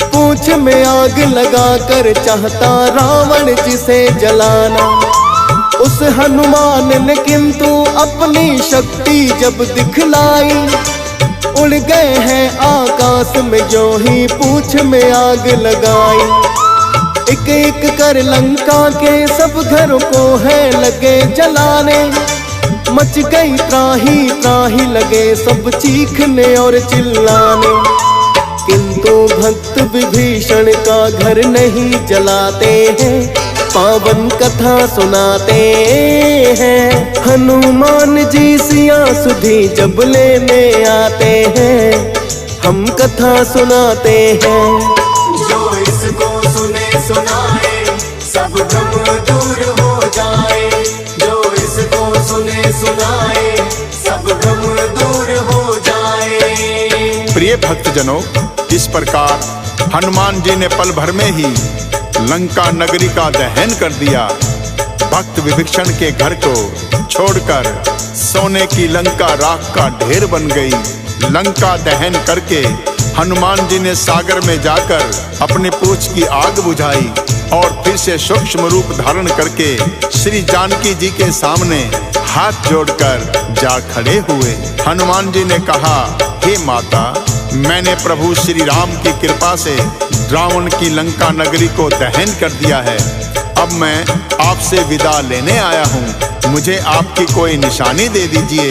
पूंछ में आग लगाकर चाहता रावण जिसे जलाना। उस हनुमान ने किंतु अपनी शक्ति जब दिखलाई, उड़ गए हैं आकाश में जो ही पूंछ में आग लगाई। एक एक कर लंका के सब घरों को है लगे जलाने, मच गई त्राही त्राही लगे सब चीखने और चिल्लाने। किंतु भक्त विभीषण का घर नहीं जलाते हैं, पावन कथा सुनाते हैं। हनुमान जी सिया सुधी जब लेने आते हैं, हम कथा सुनाते हैं। जो इसको सुने सुनाए सब भ्रम दूर हो जाए। जो इसको सुने सुनाए सब भ्रम दूर हो जाए। प्रिय भक्तजनों, इस प्रकार हनुमान जी ने पल भर में ही लंका नगरी का दहन कर दिया। भक्त विभीषण के घर को छोड़कर सोने की लंका राख का ढेर बन गई। लंका दहन करके हनुमान जी ने सागर में जाकर अपनी पूंछ की आग बुझाई और फिर से सूक्ष्म रूप धारण करके श्री जानकी जी के सामने हाथ जोड़कर जा खड़े हुए। हनुमान जी ने कहा, हे माता, मैंने प्रभु श्री राम की कृपा से रावण की लंका नगरी को दहन कर दिया है। अब मैं आपसे विदा लेने आया हूँ। मुझे आपकी कोई निशानी दे दीजिए,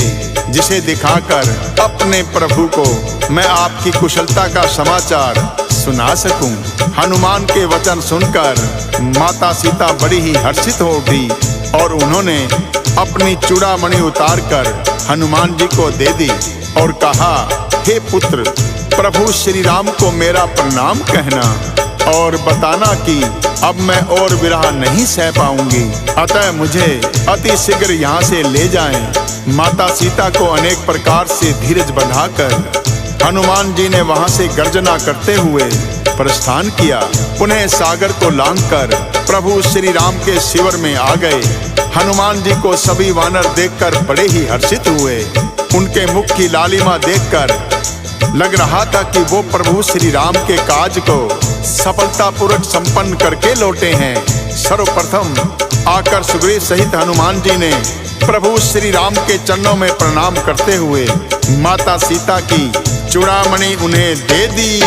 जिसे दिखाकर अपने प्रभु को मैं आपकी कुशलता का समाचार सुना सकूं। हनुमान के वचन सुनकर माता सीता बड़ी ही हर्षित हो उठी और उन्होंने अपनी चूड़ामणि उतारकर हनुमान जी को दे दी और कहा, हे पुत्र, प्रभु श्री राम को मेरा प्रणाम कहना और बताना कि अब मैं और विरह नहीं सह पाऊंगी, अतः मुझे अति शीघ्र यहाँ से ले जाएं। माता सीता को अनेक प्रकार से धीरज बंधाकर हनुमान जी ने वहां से गर्जना करते हुए प्रस्थान किया। पुनः सागर को लांघकर प्रभु श्री राम के शिविर में आ गए। हनुमान जी को सभी वानर देखकर बड़े ही हर्षित हुए। उनके मुख की लालिमा देखकर लग रहा था कि वो प्रभु श्री राम के काज को सफलतापूर्वक संपन्न करके लौटे हैं। सर्वप्रथम आकर सुग्रीव सहित हनुमान जी ने प्रभु श्री राम के चरणों में प्रणाम करते हुए माता सीता की चूड़ामणि उन्हें दे दी।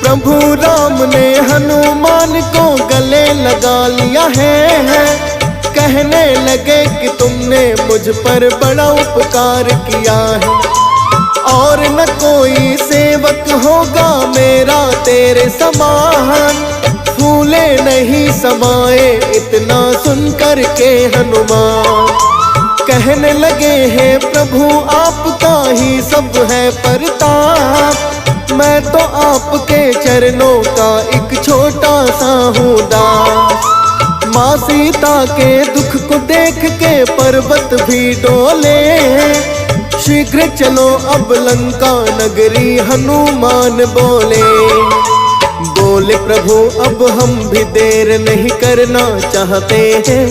प्रभु राम ने हनुमान को गले लगा लिया है। कहने लगे कि तुमने मुझ पर बड़ा उपकार किया है और न कोई सेवक होगा मेरा तेरे समान। फूले नहीं समाए इतना सुनकर के हनुमान। कहने लगे हैं प्रभु आपका ही सब है परताप। मैं तो आपके चरणों का एक छोटा सा हूँ दास। माँ सीता के दुख को देख के पर्वत भी डोले। शीघ्र चलो अब लंका नगरी हनुमान बोले। बोले प्रभु अब हम भी देर नहीं करना चाहते हैं,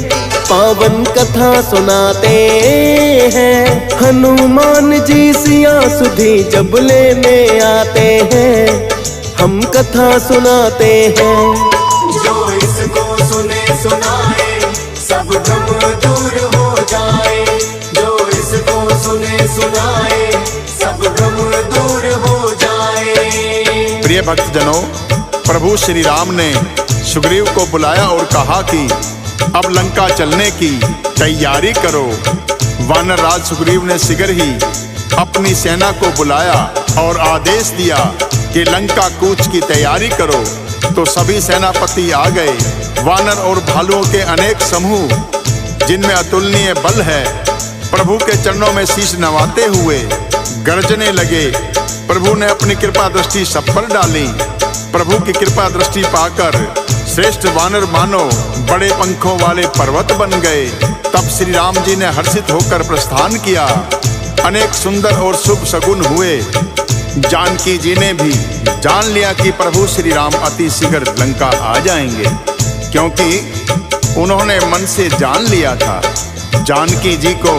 पावन कथा सुनाते हैं। हनुमान जी सिया सुधी जब लेने आते हैं, हम कथा सुनाते हैं। जो इसको सुने सुनाए सब भ्रम दूर हो जाए, जो इसको सुने सुनाए सब भ्रम दूर हो जाए। प्रिय भक्तजनों, प्रभु श्री राम ने सुग्रीव को बुलाया और कहा कि अब लंका चलने की तैयारी करो। वानर राज सुग्रीव ने शीघ्र ही अपनी सेना को बुलाया और आदेश दिया कि लंका कूच की तैयारी करो। तो सभी सेनापति आ गए। वानर और भालुओं के अनेक समूह जिनमें अतुलनीय बल है, प्रभु के चरणों में शीश नवाते हुए गरजने लगे। प्रभु ने अपनी कृपा दृष्टि सब पर डाली। प्रभु की कृपा दृष्टि पाकर श्रेष्ठ वानर मानो बड़े पंखों वाले पर्वत बन गए। तब श्री राम जी ने हर्षित होकर प्रस्थान किया। अनेक सुंदर और शुभ शगुन हुए। जानकी जी ने भी जान लिया कि प्रभु श्री राम अति शीघ्र लंका आ जाएंगे, क्योंकि उन्होंने मन से जान लिया था। जानकी जी को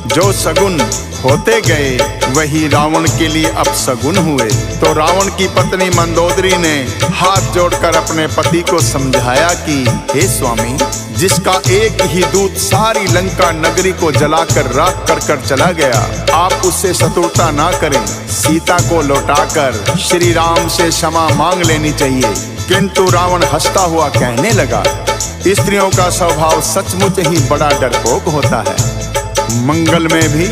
जो शगुन होते गए वही रावण के लिए अपशगुन हुए। तो रावण की पत्नी मंदोदरी ने हाथ जोड़कर अपने पति को समझाया कि हे स्वामी, जिसका एक ही दूत सारी लंका नगरी को जलाकर राख कर चला गया, आप उससे शत्रुता ना करें। सीता को लौटाकर श्री राम से क्षमा मांग लेनी चाहिए। किंतु रावण हंसता हुआ कहने लगा, स्त्रियों का स्वभाव सचमुच ही बड़ा डरपोक होता है। मंगल में भी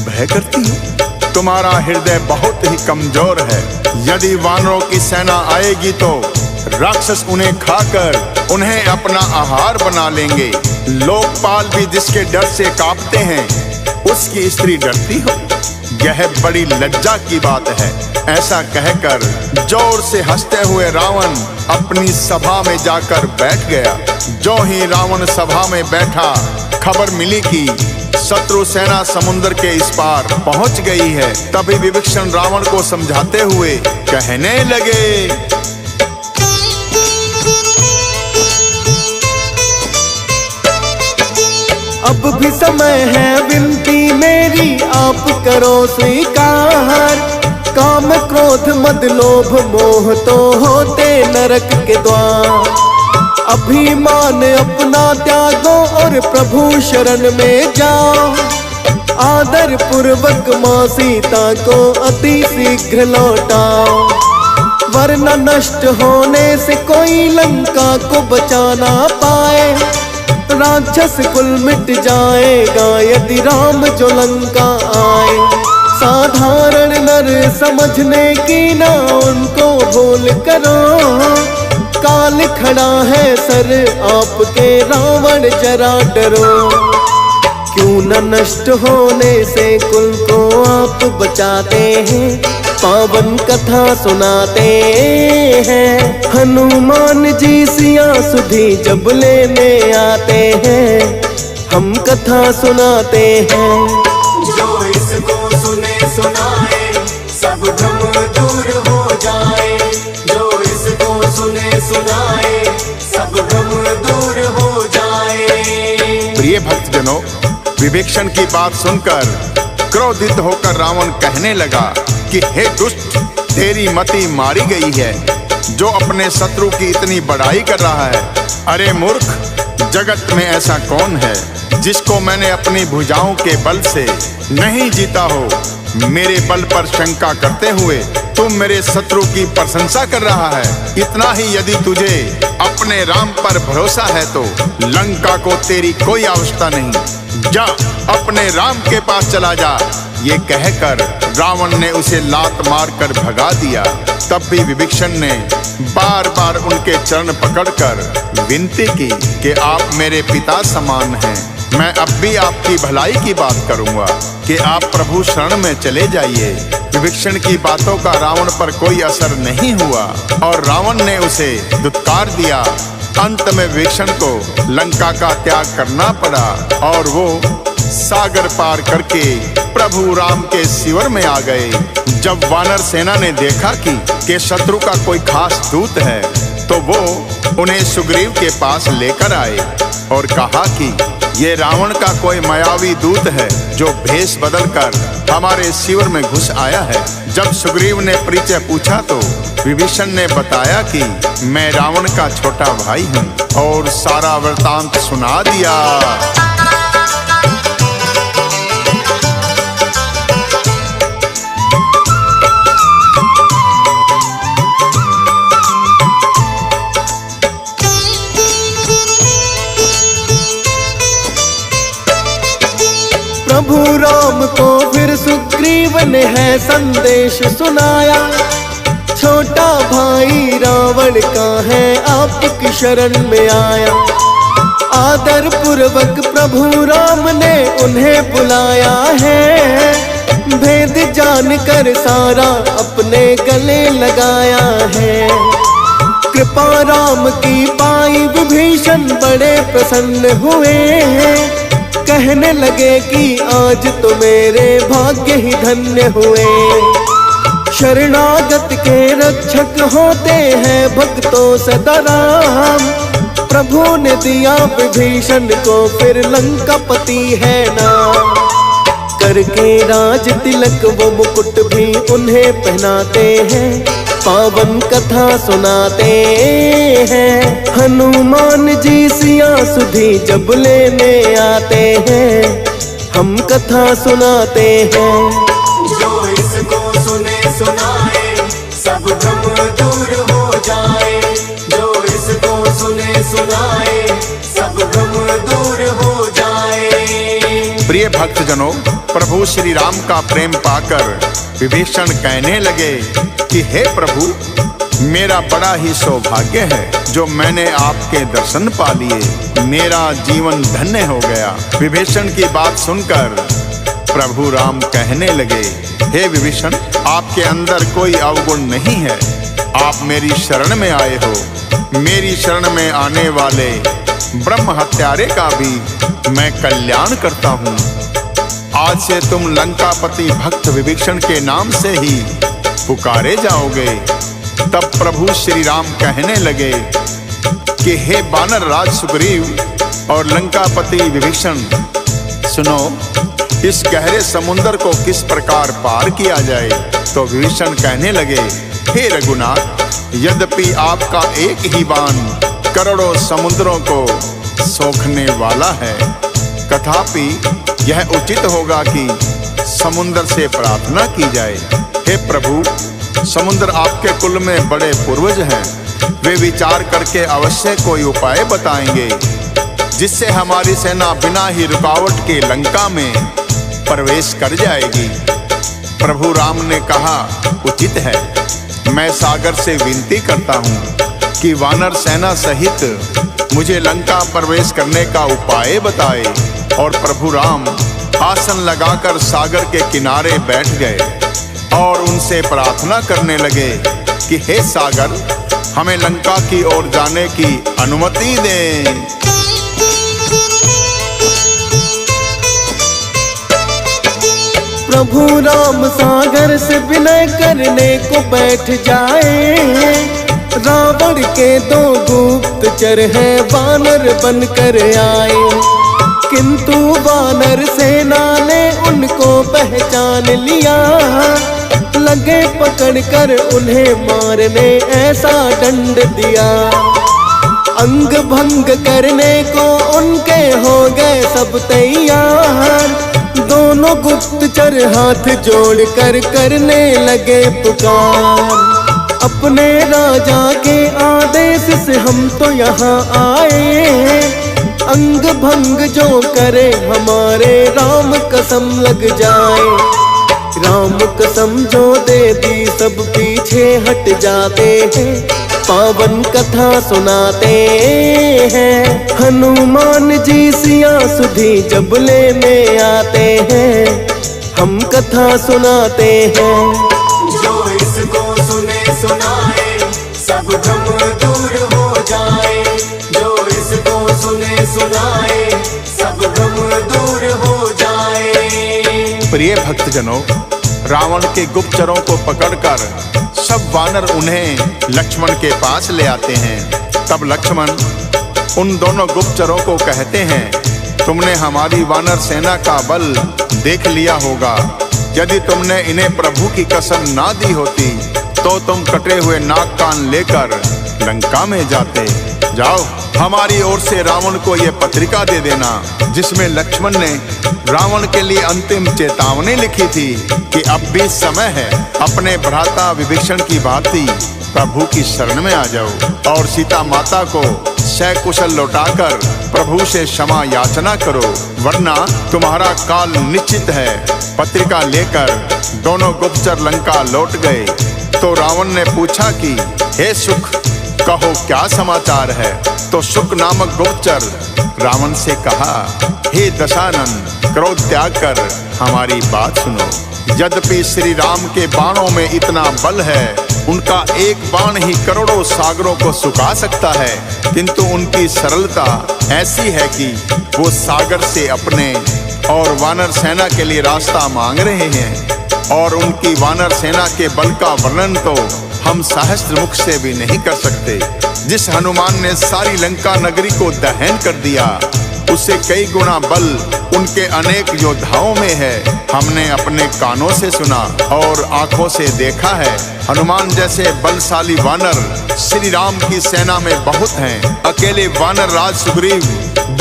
भय करती हो। तुम्हारा हृदय बहुत ही कमजोर है। यदि वानरों की सेना आएगी तो राक्षस उन्हें खाकर उन्हें अपना आहार बना लेंगे। लोकपाल भी जिसके डर से कांपते हैं, उसकी स्त्री डरती हो, यह बड़ी लज्जा की बात है। ऐसा कहकर जोर से हंसते हुए रावण अपनी सभा में जाकर बैठ गया। जो ही रावण सभा में बैठा, खबर मिली कि शत्रु सेना समुद्र के इस पार पहुंच गई है। तभी विभीषण रावण को समझाते हुए कहने लगे, अब भी समय है विनती मेरी, आप करो स्वीकार। काम क्रोध मद लोभ मोह तो होते नरक के द्वार। अभिमान अपना त्यागो और प्रभु शरण में जाओ। आदर पूर्वक माँ सीता को अति शीघ्र लौटाओ, वरना नष्ट होने से कोई लंका को बचा ना पाए। राक्षस कुल मिट जाएगा यदि राम जो लंका आए। साधारण नर समझने की ना उनको भूल करो। काल खड़ा है सर आपके, रावण जरा डरो। क्यों न नष्ट होने से कुल को आप बचाते हैं, पावन कथा सुनाते हैं। हनुमान जी सिया सुधी जब लेने आते हैं, हम कथा सुनाते हैं। जो इसको सुने सुनाए सब भ्रम दूर हो जाए, जो इसको सुने सुनाए सब भ्रम दूर हो जाए। प्रिय भक्तजनों, विभीषण की बात सुनकर क्रोधित होकर रावण कहने लगा कि हे दुष्ट, तेरी मति मारी गई है, जो अपने शत्रु की इतनी बड़ाई कर रहा है। अरे मूर्ख, जगत में ऐसा कौन है जिसको मैंने अपनी भुजाओं के बल से नहीं जीता हो। मेरे बल पर शंका करते हुए तुम मेरे शत्रु की प्रशंसा कर रहा है। इतना ही यदि तुझे अपने राम पर भरोसा है तो लंका को तेरी कोई आवश्यकता नहीं। जा, अपने राम के पास चला जा। ये कहकर रावण ने उसे लात मारकर भगा दिया। तब भी विभीषण ने बार बार उनके चरण पकड़कर विनती की कि आप मेरे पिता समान हैं। मैं अब भी आपकी भलाई की बात करूंगा कि आप प्रभु शरण में चले जाइए। विभीषण की बातों का रावण पर कोई असर नहीं हुआ और रावण ने उसे दुत्कार दिया। अंत में विभीषण को लंका का त्याग करना पड़ा और वो सागर पार करके प्रभु राम के शिविर में आ गए। जब वानर सेना ने देखा कि शत्रु का कोई खास दूत है, तो वो उन्हें सुग्रीव के पास लेकर आए और कहा कि ये रावण का कोई मायावी दूत है जो भेष बदलकर हमारे शिविर में घुस आया है। जब सुग्रीव ने परिचय पूछा तो विभीषण ने बताया कि मैं रावण का छोटा भाई हूँ और सारा वृतांत सुना दिया। प्रभु राम को फिर सुग्रीव ने है संदेश सुनाया, छोटा भाई रावण का है आपकी शरण में आया। आदर पूर्वक प्रभु राम ने उन्हें बुलाया है, भेद जानकर सारा अपने गले लगाया है। कृपा राम की पाई विभीषण बड़े प्रसन्न हुए हैं, कहने लगे कि आज तो मेरे भाग्य ही धन्य हुए। शरणागत के रक्षक होते हैं भक्तों सदा राम, प्रभु ने दिया विभीषण को फिर लंकापति है नाम। करके राज तिलक वो मुकुट भी उन्हें पहनाते हैं, पावन कथा सुनाते हैं। हनुमान जी सिया सुधी जब लेने आते हैं, हम कथा सुनाते हैं। जो इसको सुने सुनाए सब भ्रम दूर हो जाए, जो इसको सुने सुनाए सब भ्रम दूर हो जाए। प्रिय भक्तजनों, प्रभु श्री राम का प्रेम पाकर विभीषण कहने लगे कि हे प्रभु, मेरा बड़ा ही सौभाग्य है जो मैंने आपके दर्शन पा लिए, मेरा जीवन धन्य हो गया। विभीषण की बात सुनकर प्रभु राम कहने लगे, हे विभीषण, आपके अंदर कोई अवगुण नहीं है, आप मेरी शरण में आए हो। मेरी शरण में आने वाले ब्रह्म हत्यारे का भी मैं कल्याण करता हूँ। आज से तुम लंकापति भक्त विभीषण के नाम से ही पुकारे जाओगे। तब प्रभु श्री राम कहने लगे कि हे वानर राज सुग्रीव और लंकापति विभीषण, सुनो, इस गहरे समुद्र को किस प्रकार पार किया जाए। तो विभीषण कहने लगे, हे रघुनाथ, यद्यपि आपका एक ही बाण करोड़ों समुद्रों को सोखने वाला है, तथापि यह उचित होगा कि समुद्र से प्रार्थना की जाए। हे प्रभु, समुद्र आपके कुल में बड़े पूर्वज हैं, वे विचार करके अवश्य कोई उपाय बताएंगे जिससे हमारी सेना बिना ही रुकावट के लंका में प्रवेश कर जाएगी। प्रभु राम ने कहा, उचित है, मैं सागर से विनती करता हूँ कि वानर सेना सहित मुझे लंका प्रवेश करने का उपाय बताए। और प्रभु राम आसन लगाकर सागर के किनारे बैठ गए और उनसे प्रार्थना करने लगे कि हे सागर, हमें लंका की ओर जाने की अनुमति दें। प्रभु राम सागर से विनय करने को बैठ जाए, रावण के दो गुप्तचर हैं वानर बनकर आए। किंतु वानर सेना ने उनको पहचान लिया, लगे पकड़कर उन्हें मारने ऐसा दंड दिया। अंग भंग करने को उनके हो गए सब तैयार, दोनों गुप्तचर हाथ जोड़कर करने लगे पुकार। अपने राजा के आदेश से हम तो यहाँ आए, अंग भंग जो करे हमारे राम कसम लग जाए। राम कसम जो दे दी सब पीछे हट जाते हैं, पावन कथा सुनाते हैं। हनुमान जी सिया सुधी जब लेने आते हैं, हम कथा सुनाते हैं। जो इसको सुने सुनाए सब भ्रम दूर हो जाए, जो इसको सुने सुनाए सब भ्रम दूर हो जाए। प्रिय भक्तजनों, रावण के गुप्तचरों को पकड़कर सब वानर उन्हें लक्ष्मण के पास ले आते हैं। तब लक्ष्मण उन दोनों गुप्तचरों को कहते हैं, तुमने हमारी वानर सेना का बल देख लिया होगा। यदि तुमने इन्हें प्रभु की कसम ना दी होती तो तुम कटे हुए नाक कान लेकर लंका में जाते। जाओ, हमारी ओर से रावण को यह पत्रिका दे देना, जिसमें लक्ष्मण ने रावण के लिए अंतिम चेतावनी लिखी थी कि अब भी समय है, अपने भ्राता विभीषण की भांति प्रभु की शरण में आ जाओ और सीता माता को सकुशल लौटाकर प्रभु से क्षमा याचना करो, वरना तुम्हारा काल निश्चित है। पत्रिका लेकर दोनों गुप्तचर लंका लौट गए तो रावण ने पूछा कि हे सुख, कहो क्या समाचार है। तो शुक नामक गुप्तचर रावण से कहा, हे दशानन, क्रोध त्याग कर हमारी बात सुनो। यद्यपि श्री राम के बाणों में इतना बल है, उनका एक बाण ही करोड़ों सागरों को सुखा सकता है, किंतु उनकी सरलता ऐसी है कि वो सागर से अपने और वानर सेना के लिए रास्ता मांग रहे हैं। और उनकी वानर सेना के बल का वर्णन तो हम सहस्त्र मुख से भी नहीं कर सकते। जिस हनुमान ने सारी लंका नगरी को दहन कर दिया, उससे कई गुना बल उनके अनेक योद्धाओं में है। हमने अपने कानों से सुना और आंखों से देखा है। हनुमान जैसे बलशाली वानर श्री राम की सेना में बहुत हैं। अकेले वानर राज सुग्रीव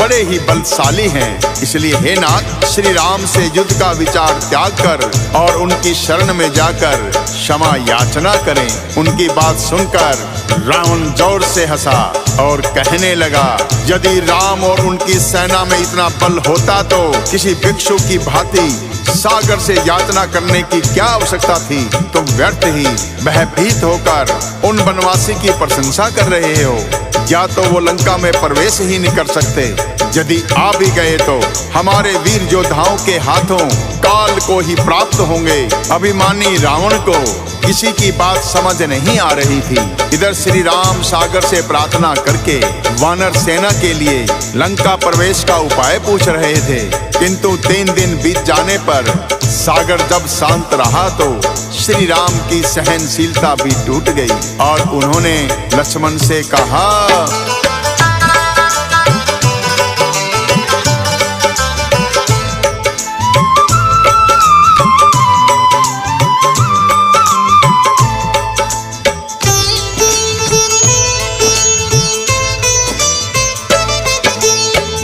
बड़े ही बलशाली हैं। इसलिए हे नाथ, श्री राम से युद्ध का विचार त्याग कर और उनकी शरण में जाकर क्षमा याचना करें। उनकी बात सुनकर रावण जोर से हंसा और कहने लगा, यदि राम और उनकी सेना में इतना बल होता तो किसी भिक्षु की भांति सागर से याचना करने की क्या आवश्यकता थी। तुम व्यर्थ ही भयभीत होकर उन वनवासी की प्रशंसा कर रहे हो। या तो वो लंका में प्रवेश ही नहीं कर सकते, यदि आ भी गए तो हमारे वीर योद्धाओं के हाथों काल को ही प्राप्त होंगे। अभिमानी रावण को किसी की बात समझ नहीं आ रही थी। इधर श्री राम सागर से प्रार्थना करके वानर सेना के लिए लंका प्रवेश का उपाय पूछ रहे थे, किंतु 3 दिन बीत जाने पर सागर जब शांत रहा तो श्री राम की सहनशीलता भी टूट गई और उन्होंने लक्ष्मण से कहा,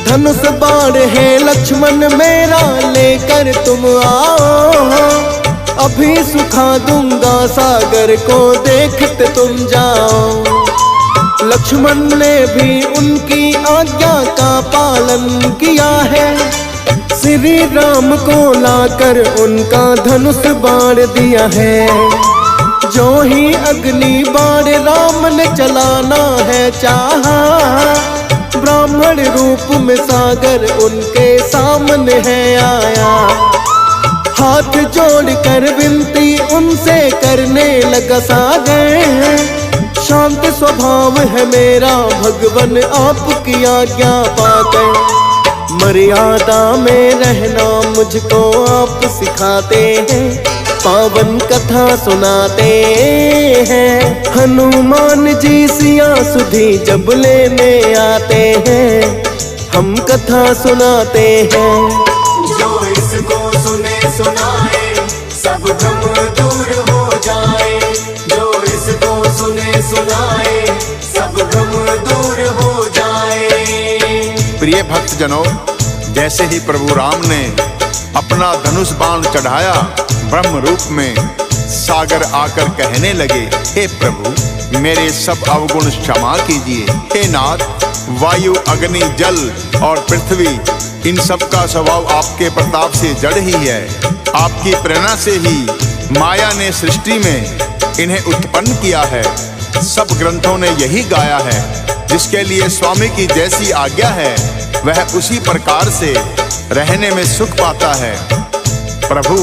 धनुष बाण है लक्ष्मण मेरा, लेकर तुम आओ। अभी सुखा दूंगा सागर को, देखते तुम जाओ। लक्ष्मण ने भी उनकी आज्ञा का पालन किया है। श्री राम को लाकर उनका धनुष बाण दिया है। जो ही अग्नि बाण राम ने चलाना है चाहा, ब्राह्मण रूप में सागर उनके सामने है आया। हाथ जोड़कर विनती उनसे करने लगा सागर, शांत स्वभाव है मेरा भगवन आपकी आज्ञा पाकर। मर्यादा में रहना मुझको आप सिखाते हैं, पावन कथा सुनाते हैं। हनुमान जी सिया सुधी जब लेने आते हैं, हम कथा सुनाते हैं। जो इसको सुने सुनाए सब भ्रम दूर हो जाए। जो इसको सुने सुनाए सब भ्रम दूर हो जाए। प्रिय भक्तजनों, जैसे ही प्रभु राम ने अपना धनुष बाण चढ़ाया, ब्रह्म रूप में सागर आकर कहने लगे, हे प्रभु मेरे सब अवगुण क्षमा कीजिए। हे नाथ, वायु, अग्नि, जल और पृथ्वी, इन सब का स्वभाव आपके प्रताप से जड़ ही है। आपकी प्रेरणा से ही माया ने सृष्टि में इन्हें उत्पन्न किया है। सब ग्रंथों ने यही गाया है, जिसके लिए स्वामी की जैसी आज्ञा है वह उसी प्रकार से रहने में सुख पाता है। प्रभु,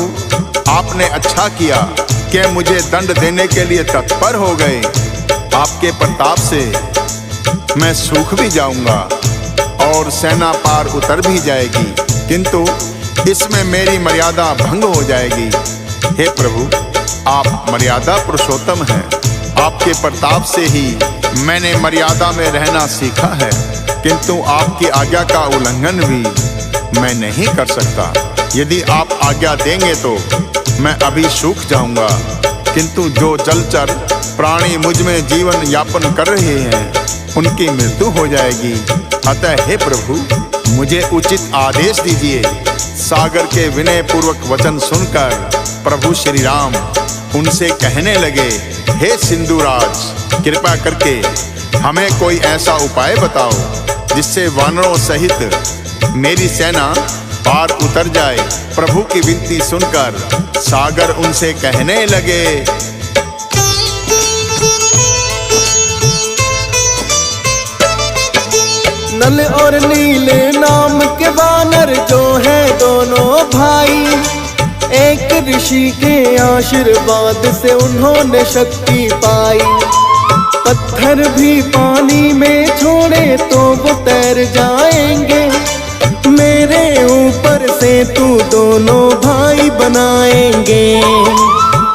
आपने अच्छा किया कि मुझे दंड देने के लिए तत्पर हो गए। आपके प्रताप से मैं सूख भी जाऊंगा और सेना पार उतर भी जाएगी, किंतु इसमें मेरी मर्यादा भंग हो जाएगी। हे प्रभु, आप मर्यादा पुरुषोत्तम हैं। आपके प्रताप से ही मैंने मर्यादा में रहना सीखा है, किंतु आपकी आज्ञा का उल्लंघन भी मैं नहीं कर सकता। यदि आप आज्ञा देंगे तो मैं अभी सूख जाऊंगा, किंतु जो जलचर प्राणी मुझ में जीवन यापन कर रहे हैं उनकी मृत्यु हो जाएगी। अतः हे प्रभु, मुझे उचित आदेश दीजिए। सागर के विनय पूर्वक वचन सुनकर प्रभु श्री राम उनसे कहने लगे, हे सिंधुराज, कृपा करके हमें कोई ऐसा उपाय बताओ जिससे वानरों सहित मेरी सेना पार उतर जाए। प्रभु की विनती सुनकर सागर उनसे कहने लगे, नल और नीले नाम के वानर जो है दोनों भाई, एक ऋषि के आशीर्वाद से उन्होंने शक्ति पाई। पत्थर भी पानी में छोड़े तो वो तैर जाएंगे, मेरे ऊपर से तू दोनों भाई बनाएंगे।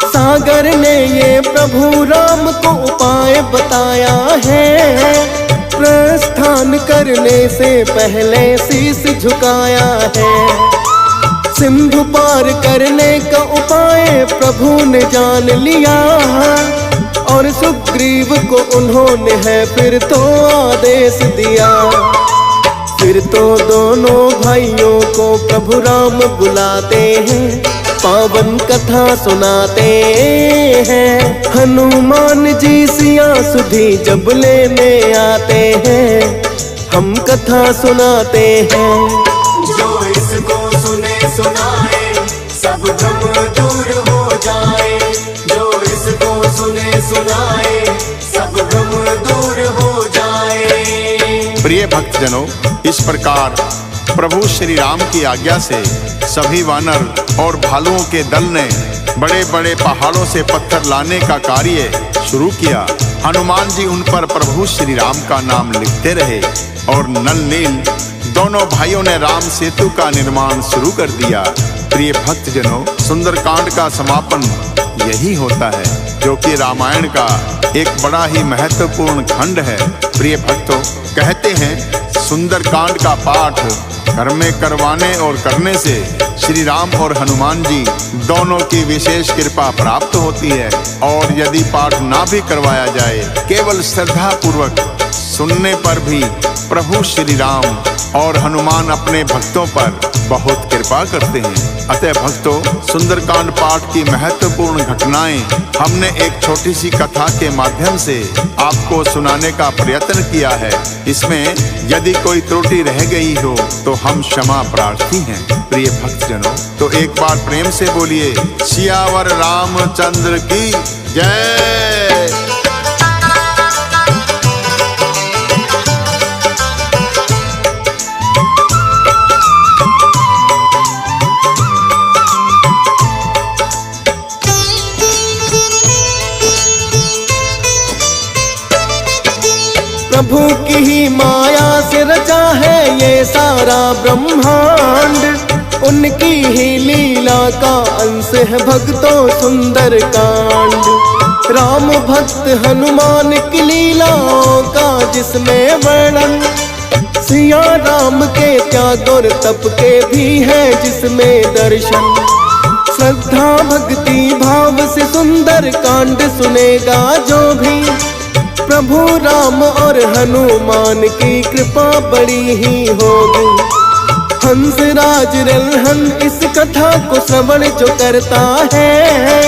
सागर ने ये प्रभु राम को उपाय बताया है, प्रस्थान करने से पहले शीश झुकाया है। सिंधु पार करने का उपाय प्रभु ने जान लिया, और सुग्रीव को उन्होंने है फिर तो आदेश दिया। फिर तो दोनों भाइयों को प्रभु राम बुलाते हैं, पावन कथा सुनाते हैं। हनुमान जी सिया सुधी जब लेने आते हैं, हम कथा सुनाते हैं। जो इसको सुने सुनाए सब भ्रम दूर हो जाए, जो इसको सुने सुनाए सब भ्रम दूर हो जाए। प्रिय भक्तजनों, इस प्रकार प्रभु श्री राम की आज्ञा से सभी वानर और भालुओं के दल ने बड़े बड़े पहाड़ों से पत्थर लाने का कार्य शुरू किया। हनुमान जी उन पर प्रभु श्री राम का नाम लिखते रहे और नल नील दोनों भाइयों ने राम सेतु का निर्माण शुरू कर दिया। प्रिय भक्तजनों, सुंदरकांड का समापन यही होता है, जो कि रामायण का एक बड़ा ही महत्वपूर्ण खंड है। प्रिय भक्तों, कहते हैं सुंदरकांड का पाठ घर में करवाने और करने से श्री राम और हनुमान जी दोनों की विशेष कृपा प्राप्त होती है। और यदि पाठ ना भी करवाया जाए, केवल श्रद्धा पूर्वक सुनने पर भी प्रभु श्री राम और हनुमान अपने भक्तों पर बहुत कृपा करते हैं। अतः भक्तों, सुंदरकांड पाठ की महत्वपूर्ण घटनाएं हमने एक छोटी सी कथा के माध्यम से आपको सुनाने का प्रयत्न किया है। इसमें यदि कोई त्रुटि रह गई हो तो हम क्षमा प्रार्थी हैं। प्रिय भक्तजनों, तो एक बार प्रेम से बोलिए, सियावर रामचंद्र की जय। प्रभु की ही माया से रचा है ये सारा ब्रह्मांड, उनकी ही लीला का अंश है भक्तों सुंदर कांड। राम भक्त हनुमान की लीलाओं का जिसमें वर्णन, सिया राम के त्याग और तप के भी है जिसमें दर्शन। श्रद्धा भक्ति भाव से सुंदर कांड सुनेगा जो भी, प्रभु राम और हनुमान की कृपा बड़ी ही होगी। हंस राज रलहन इस कथा को श्रवण जो करता है,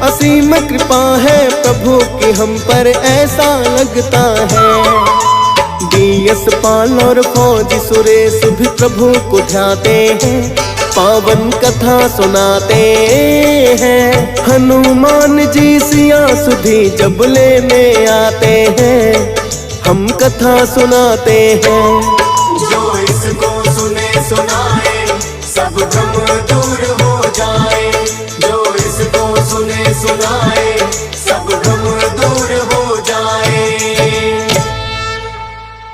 असीम कृपा है प्रभु की हम पर ऐसा लगता है। डीएस पाल और फौजी सुरेश भी प्रभु को ध्याते हैं, पावन कथा सुनाते हैं। हनुमान जी सिया सुधी जब लेने आते हैं, हम कथा सुनाते हैं। जो इसको सुने सुनाए सब भ्रम दूर हो जाए, जो इसको सुने सुनाए